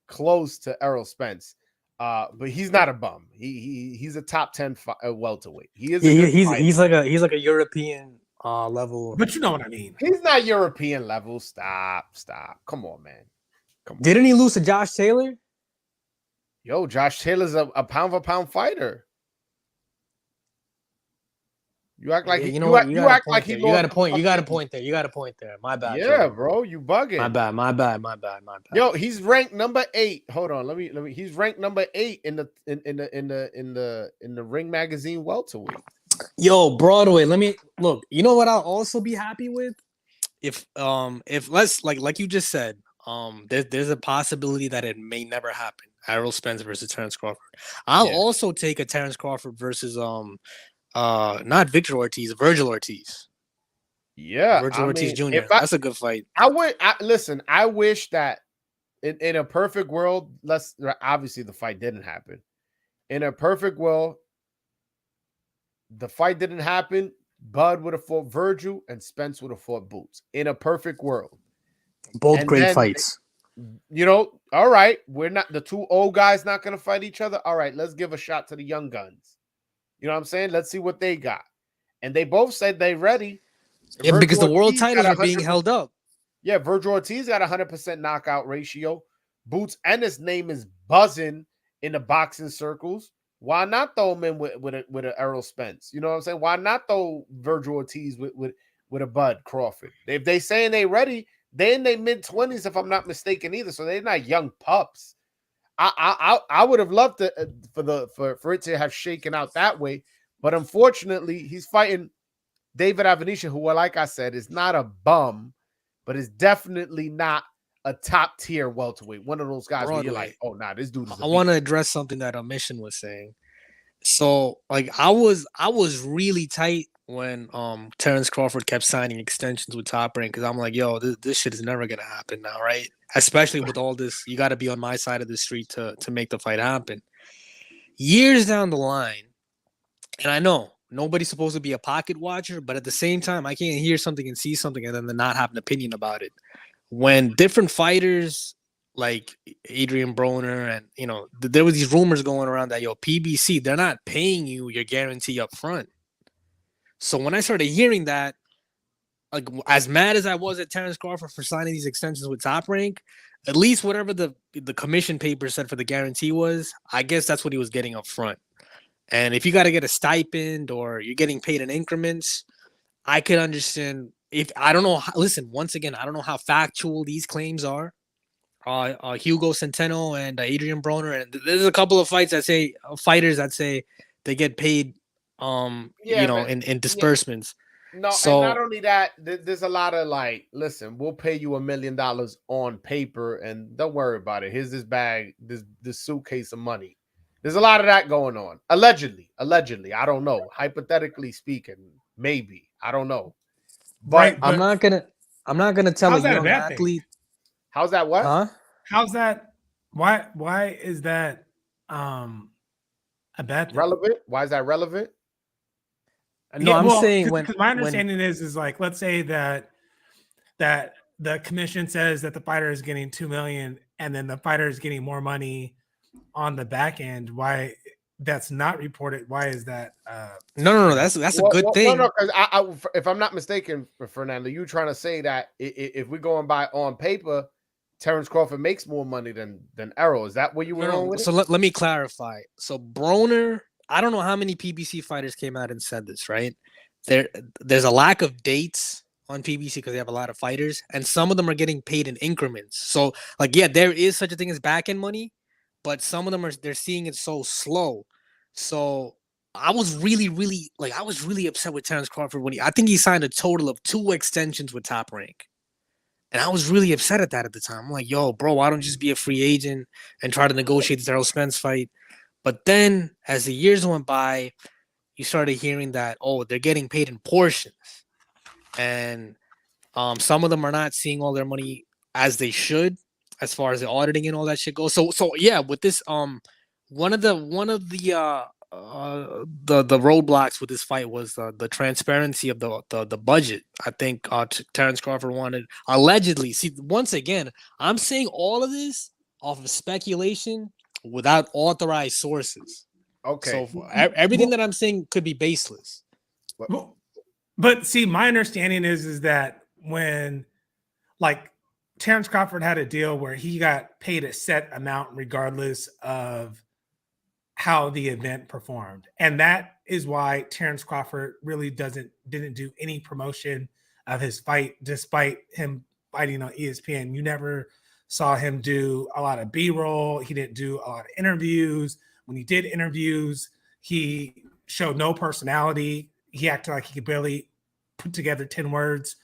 close to Errol Spence, but he's not a bum. He's a top 10 welterweight. He is. He's like a European level. But you know what I mean. He's not European level. Stop. Come on, man. Come on. Didn't he lose to Josh Taylor? Yo, Josh Taylor's a pound for pound fighter. You act like you act like he. You got a point. You got a point there. My bad. Yeah, bro, you bugging. My bad. Yo, he's ranked number 8. Hold on, let me. He's ranked number 8 in the Ring Magazine welterweight. Yo, Broadway. Let me look. You know what? I'll also be happy with if let's like you just said. There's a possibility that it may never happen. Errol Spence versus Terrence Crawford. I'll also take a Terrence Crawford versus not Victor Ortiz, Virgil Ortiz. Yeah, Virgil Ortiz Jr. That's a good fight. Listen, I wish that in a perfect world, obviously the fight didn't happen. In a perfect world, the fight didn't happen. Bud would have fought Virgil and Spence would have fought Boots. In a perfect world. Both great fights. You know, all right, we're not the two old guys not going to fight each other. All right, let's give a shot to the young guns. You know what I'm saying? Let's see what they got. And they both said they're ready. Yeah, because the world titles are being held up. Yeah, Virgil Ortiz got 100% knockout ratio. Boots and his name is buzzing in the boxing circles. Why not throw him in with an Errol Spence? You know what I'm saying? Why not throw Virgil Ortiz with a Bud Crawford? If they saying they ready, they're in their mid-20s, if I'm not mistaken, either. So they're not young pups. I would have loved to for it to have shaken out that way, but unfortunately, he's fighting David Avenetian, who, like I said, is not a bum, but is definitely not a top tier welterweight. One of those guys where you're like, oh nah, this dude is. I want to address something that Mission was saying. So, like, I was really tight when Terrence Crawford kept signing extensions with Top Rank, because I'm like, yo, this shit is never gonna happen now, right? Especially with all this, you got to be on my side of the street to make the fight happen. Years down the line, and I know nobody's supposed to be a pocket watcher, but at the same time, I can't hear something and see something and then not have an opinion about it. When different fighters like Adrian Broner and, you know, there was these rumors going around that, yo, PBC, they're not paying you your guarantee up front. So when I started hearing that, like, as mad as I was at Terrence Crawford for signing these extensions with Top Rank, at least whatever the commission paper said for the guarantee was, I guess that's what he was getting up front. And if you got to get a stipend or you're getting paid in increments, I could understand. If I don't know, listen, once again, I don't know how factual these claims are. Hugo Centeno and Adrian Broner, and there's a couple of fighters that say they get paid, in disbursements. No, So and not only that, there's a lot of like, listen, we'll pay you $1 million on paper, and don't worry about it. Here's this bag, this suitcase of money. There's a lot of that going on. Allegedly, I don't know. Hypothetically speaking, maybe I don't know. But Right, I'm not gonna tell a how's that a young bad thing? athlete, how's that? What? huh? how's that? Why is that a bad thing? Relevant? Why is that relevant? No, I'm saying because my when understanding is like, let's say that the commission says that the fighter is getting 2 million and then the fighter is getting more money on the back end. Why that's not reported? Why is that? no, that's a good thing. No, because if I'm not mistaken, Fernando, you trying to say that if we're going by on paper, Terrence Crawford makes more money than Errol. Is that where you were going with So let me clarify. So Broner, I don't know how many PBC fighters came out and said this, right? There's a lack of dates on PBC because they have a lot of fighters, and some of them are getting paid in increments. So, like, yeah, there is such a thing as back end money, but some of them they're seeing it so slow. So I was really upset with Terrence Crawford when I think he signed a total of 2 extensions with Top Rank. And I was really upset at that at the time. I'm like, yo, bro, why don't you just be a free agent and try to negotiate the Errol Spence fight? But then as the years went by, you started hearing that, oh, they're getting paid in portions. And some of them are not seeing all their money as they should, as far as the auditing and all that shit goes. So yeah, with this, one of the roadblocks with this fight was the transparency of the budget. I think Terrence Crawford wanted, allegedly. See, once again, I'm saying all of this off of speculation without authorized sources. Okay. So everything that I'm saying could be baseless. But see, my understanding is that when, like, Terrence Crawford had a deal where he got paid a set amount regardless of how the event performed, and that is why Terrence Crawford really didn't do any promotion of his fight, despite him fighting on ESPN. You never saw him do a lot of B-roll. He didn't do a lot of interviews. When he did interviews, he showed no personality. He acted like he could barely put together 10 words.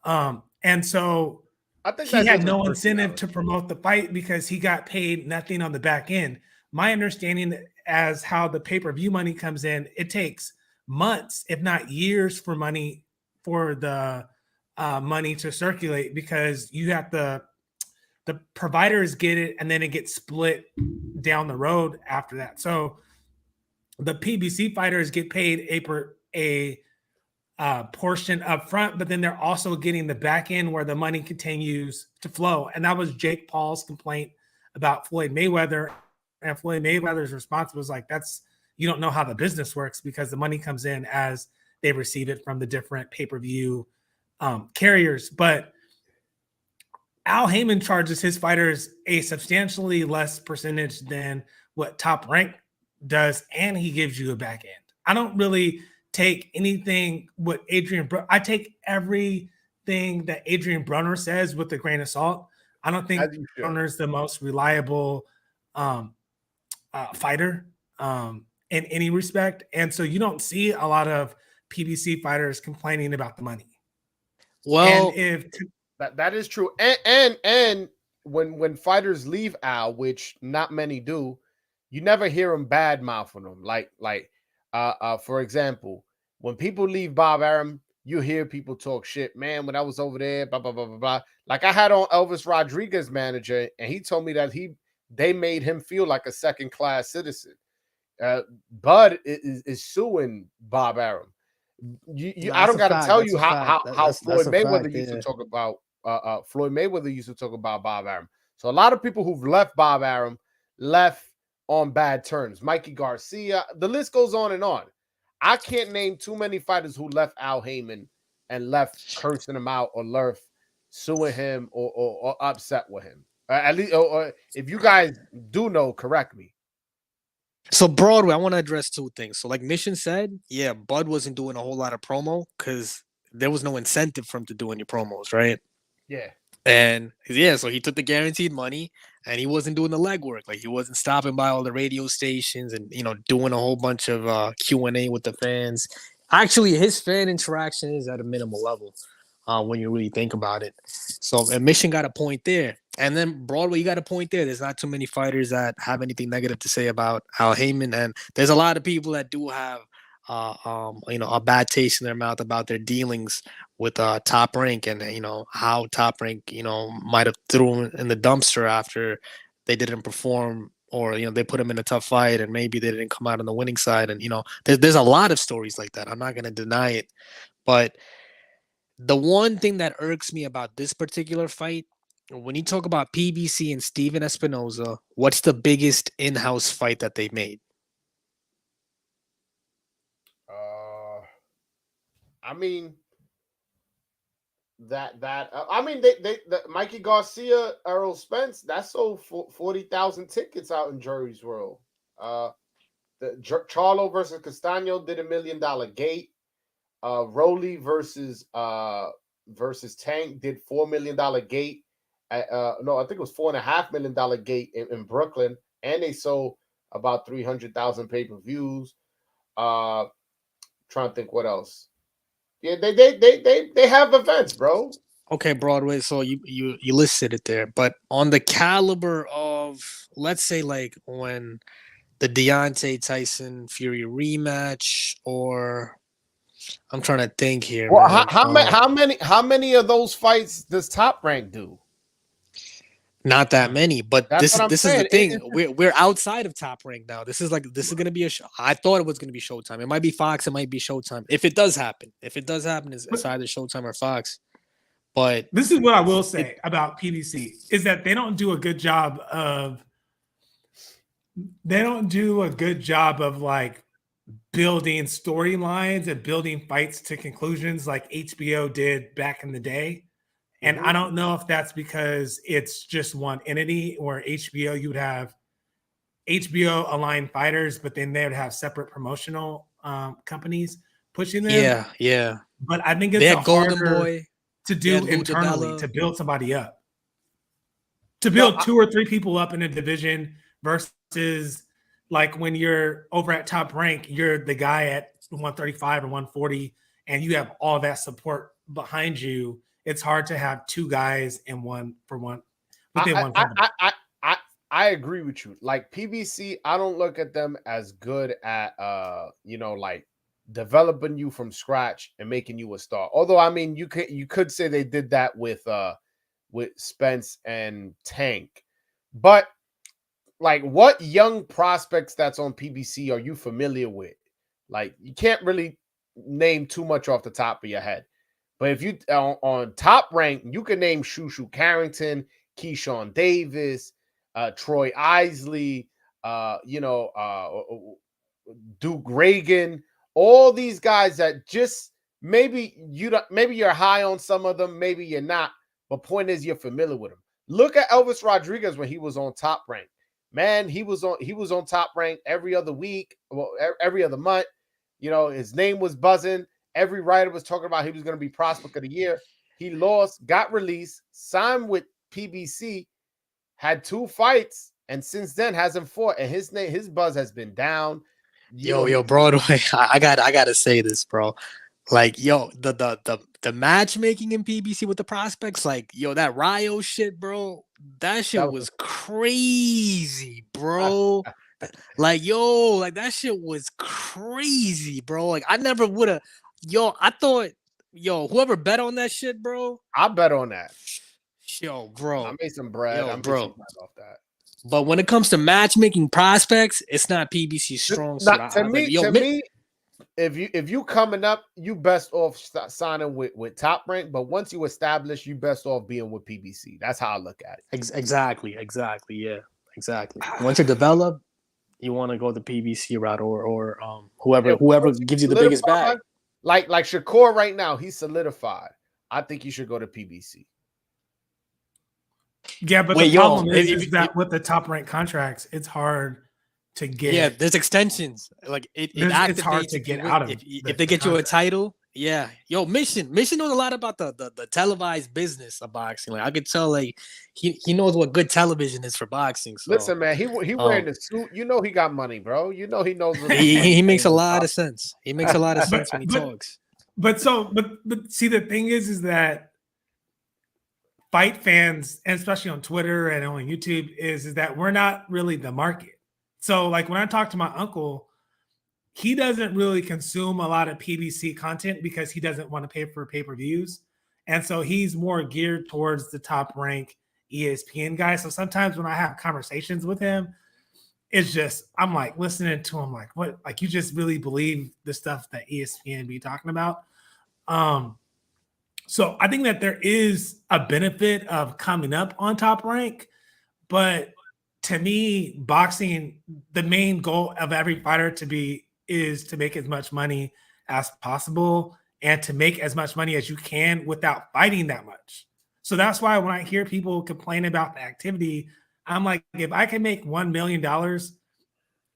And so I think he had no incentive to promote the fight because he got paid nothing on the back end. My understanding as how the pay-per-view money comes in, it takes months, if not years, for the money to circulate, because you have the providers get it and then it gets split down the road after that. So the PBC fighters get paid a portion up front, but then they're also getting the back end where the money continues to flow. And that was Jake Paul's complaint about Floyd Mayweather. And Floyd Mayweather's response was like, you don't know how the business works, because the money comes in as they receive it from the different pay-per-view carriers. But Al Heyman charges his fighters a substantially less percentage than what Top Rank does, and he gives you a back end. I don't really take anything what I take everything that Adrian Brunner says with a grain of salt. I don't think Brunner's the most reliable fighter in any respect, and so you don't see a lot of PBC fighters complaining about the money. Well, and that is true, and when fighters leave Al, which not many do, you never hear them bad mouthing them. Like for example, when people leave Bob Arum, you hear people talk shit. Man, when I was over there, blah blah blah blah blah. Like I had on Elvis Rodriguez manager, and he told me that they made him feel like a second-class citizen. Bud is suing Bob Arum. I don't got to tell you how Floyd Mayweather used to talk about Floyd Mayweather used to talk about Bob Arum. So a lot of people who've left Bob Arum left on bad terms. Mikey Garcia, the list goes on and on. I can't name too many fighters who left Al Heyman and left cursing him out or left suing him or upset with him. At least, or if you guys do know, correct me. So Broadway, I want to address 2 things. So like Mission said, yeah, Bud wasn't doing a whole lot of promo because there was no incentive for him to do any promos, right? Yeah. And yeah, so he took the guaranteed money and he wasn't doing the legwork. Like he wasn't stopping by all the radio stations and, doing a whole bunch of Q&A with the fans. Actually, his fan interaction is at a minimal level when you really think about it. So, and Mission got a point there. And then Broadway, you got a point there. There's not too many fighters that have anything negative to say about Al Heyman. And there's a lot of people that do have, a bad taste in their mouth about their dealings with Top Rank and, how Top Rank, might have threw him in the dumpster after they didn't perform, or they put him in a tough fight and maybe they didn't come out on the winning side. And there's a lot of stories like that. I'm not going to deny it, but the one thing that irks me about this particular fight, when you talk about PBC and Steven Espinoza, what's the biggest in-house fight that they made? I mean, they Mikey Garcia, Errol Spence, that sold 40,000 tickets out in Jerry's World. The Charlo versus Castano did $1 million gate. Rowley versus Tank did $4 million gate. No, I think it was $4.5 million gate in Brooklyn, and they sold about 300,000 pay-per-views. Trying to think what else. Yeah, they have events, bro. Okay, Broadway. So you listed it there, but on the caliber of, let's say, like when the Deontay Tyson Fury rematch, or I'm trying to think here. Well, man. how many of those fights does Top Rank do? Not that many, but this is the thing. We're outside of Top Rank now. This is gonna be a show. I thought it was gonna be Showtime. It might be Fox. It might be Showtime. If it does happen, it's either Showtime or Fox. But this is what I will say about PBC is that they don't do a good job of like building storylines and building fights to conclusions like HBO did back in the day. And I don't know if that's because it's just one entity, or HBO, you would have HBO aligned fighters, but then they would have separate promotional companies pushing them. Yeah. But I think it's Golden Boy to do internally to build somebody up, to build 2 or 3 people up in a division versus like when you're over at Top Rank, you're the guy at 135 or 140, and you have all that support behind you. It's hard to have 2 guys and one for one. I agree with you. Like PBC, I don't look at them as good at like developing you from scratch and making you a star. Although I mean, you could say they did that with Spence and Tank, but like, what young prospects that's on PBC are you familiar with? Like, you can't really name too much off the top of your head. But if you on Top Rank, you can name Shushu Carrington, Keyshawn Davis, Troy Isley, Duke Reagan, all these guys that just maybe you're high on some of them, maybe you're not. But point is, you're familiar with them. Look at Elvis Rodriguez when he was on Top Rank. Man, he was on Top Rank every other week, well, every other month. His name was buzzing. Every writer was talking about he was going to be Prospect of the Year. He lost, got released, signed with PBC, had 2 fights, and since then hasn't fought. And his buzz has been down. Yo, Broadway. I gotta say this, bro. Like, yo, the matchmaking in PBC with the prospects, like, yo, that Rio shit, bro. That shit was crazy, bro. Like, yo, like that shit was crazy, bro. Like, I never would have. Yo, I thought, whoever bet on that shit, bro. I bet on that. Yo, bro. I made some bread. I made some bread off that. But when it comes to matchmaking prospects, it's not PBC's strong suit. To me, if you coming up, you best off signing with Top Rank. But once you establish, you best off being with PBC. That's how I look at it. Exactly. Yeah, exactly. Once you're developed, you want to go the PBC route or whoever gives you the biggest bag. Like Shakur right now, he's solidified. I think you should go to PBC. Yeah, but the problem is that with the Top Rank contracts, it's hard to get. Yeah, there's extensions. Like it's hard to get out of. If they get you a title, Yeah, yo, Mission knows a lot about the televised business of boxing. Like I could tell, like he knows what good television is for boxing. So Listen, man, he wearing the suit. You know he got money, bro. You know he knows what he makes a lot of sense. He makes a lot of sense when he talks. But see, the thing is that fight fans, and especially on Twitter and on YouTube, is that we're not really the market. So like when I talk to my uncle, he doesn't really consume a lot of PBC content because he doesn't want to pay for pay-per-views. And so he's more geared towards the top rank ESPN guy. So sometimes when I have conversations with him, it's just, I'm like listening to him like, what? Like you just really believe the stuff that ESPN be talking about? So I think that there is a benefit of coming up on Top Rank, but to me, boxing, the main goal of every fighter is to make as much money as possible and to make as much money as you can without fighting that much. So that's why when I hear people complain about the activity, I'm like, if I can make $1 million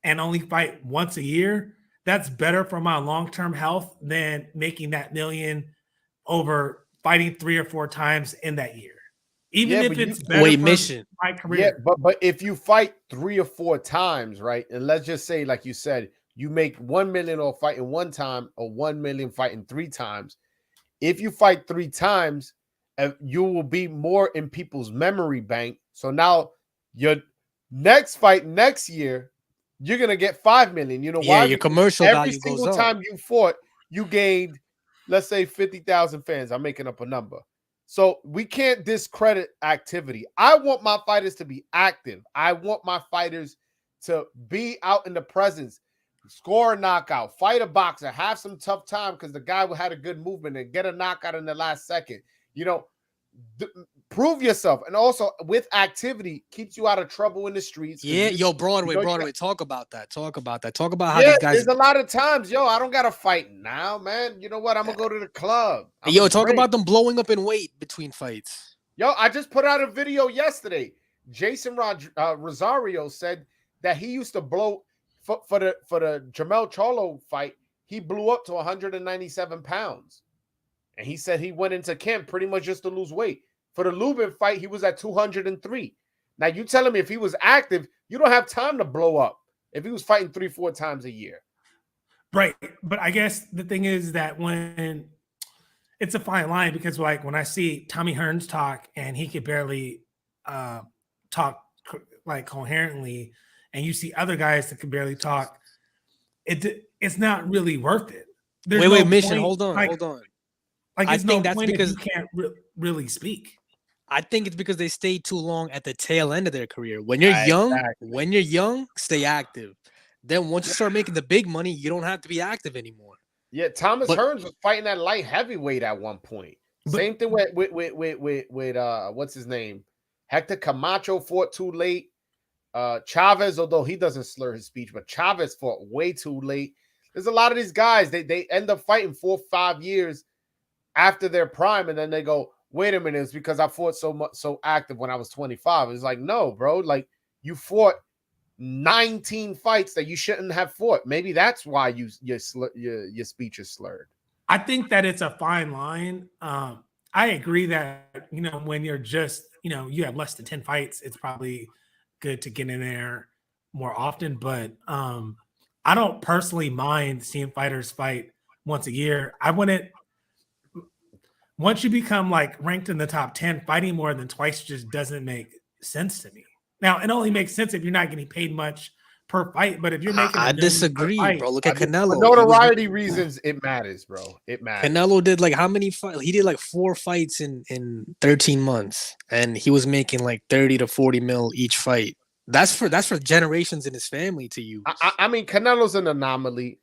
and only fight once a year, that's better for my long-term health than making that million over fighting 3 or 4 times in that year. Even if it's better for Mission. my career. Yeah, but if you fight 3 or 4 times, right? And let's just say, like you said, you make 1 million or fighting 1 time or 1 million fighting 3 times. If you fight 3 times, you will be more in people's memory bank. So now your next fight next year, you're gonna get 5 million. You know why? Your commercial every value single goes time up. you fought, you gained, let's say 50,000 fans. I'm making up a number. So we can't discredit activity. I want my fighters to be active. I want my fighters to be out in the presence, score a knockout, fight a boxer, have some tough time because the guy had a good movement and get a knockout in the last second. You know, prove yourself. And also with activity, keeps you out of trouble in the streets. Yeah, Broadway, talk about that. Talk about how yeah, these guys. There's a lot of times, I don't got to fight now, man. You know what? I'm going to go to the club. Talk about them blowing up in weight between fights. I just put out a video yesterday. Jason Rosario said that he used to blow for the Jamel Charlo fight. He blew up to 197 pounds. And he said he went into camp pretty much just to lose weight. For the Lubin fight, he was at 203. Now, you telling me if he was active, you don't have time to blow up if he was fighting 3-4 times a year. Right. But I guess the thing is that when it's a fine line, because like when I see Tommy Hearns talk and he could barely talk like coherently, and you see other guys that can barely talk, it's not really worth it. There's wait, Mission, hold on. Like, I think that's because you can't really speak. I think it's because they stayed too long at the tail end of their career. When you're young, stay active. Then once you start making the big money, you don't have to be active anymore. Yeah, Thomas Hearns was fighting at light heavyweight at one point. Same thing with what's his name? Hector Camacho fought too late. Chavez, although he doesn't slur his speech, but Chavez fought way too late. There's a lot of these guys, they end up fighting 4 or 5 years after their prime, and then they go, wait a minute, it's because I fought so active when I was 25. It's like, no, bro, like you fought 19 fights that you shouldn't have fought. Maybe that's why your speech is slurred. I think that it's a fine line. I agree that, when you're just, you have less than 10 fights, it's probably good to get in there more often. But I don't personally mind seeing fighters fight once a year. Once you become like ranked in the top 10, fighting more than twice just doesn't make sense to me. Now, it only makes sense if you're not getting paid much per fight, but if you're making I disagree, bro. Look at Canelo. For notoriety reasons, it matters, bro. It matters. Canelo did like how many fights? He did like 4 fights in 13 months, and he was making like 30 to 40 mil each fight. That's for generations in his family to use. I mean, Canelo's an anomaly.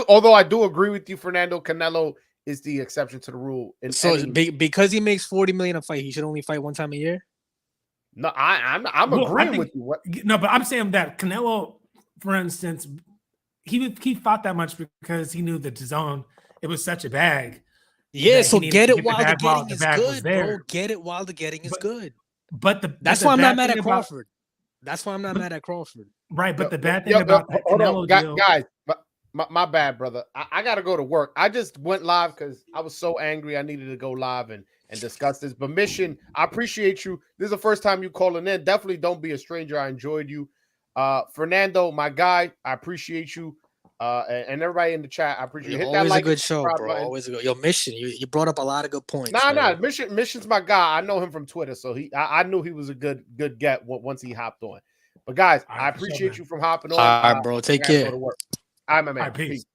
Although I do agree with you, Fernando. Canelo is the exception to the rule. Because he makes 40 million a fight, he should only fight 1 time a year. No, I'm agreeing with you. No, but I'm saying that Canelo, for instance, he fought that much because he knew that DAZN, it was such a bag. Yeah, so get it while the getting is good, bro. Get it while the getting is good. That's why I'm not mad at Crawford. That's why I'm not mad at Crawford. Right, but the bad thing about that Canelo deal, guys, but My bad, brother. I got to go to work. I just went live because I was so angry. I needed to go live and discuss this. But Mission, I appreciate you. This is the first time you calling in. Definitely don't be a stranger. I enjoyed you. Fernando, my guy, I appreciate you. And everybody in the chat, I appreciate you. Hit Always that like a good show, bro. button. Always a good. Yo, Mission, you brought up a lot of good points. Nah. Mission's my guy. I know him from Twitter, so I knew he was a good get once he hopped on. But guys, I appreciate you from hopping on. All right, bro. Take care. Go to work. All right, my man. All right, peace.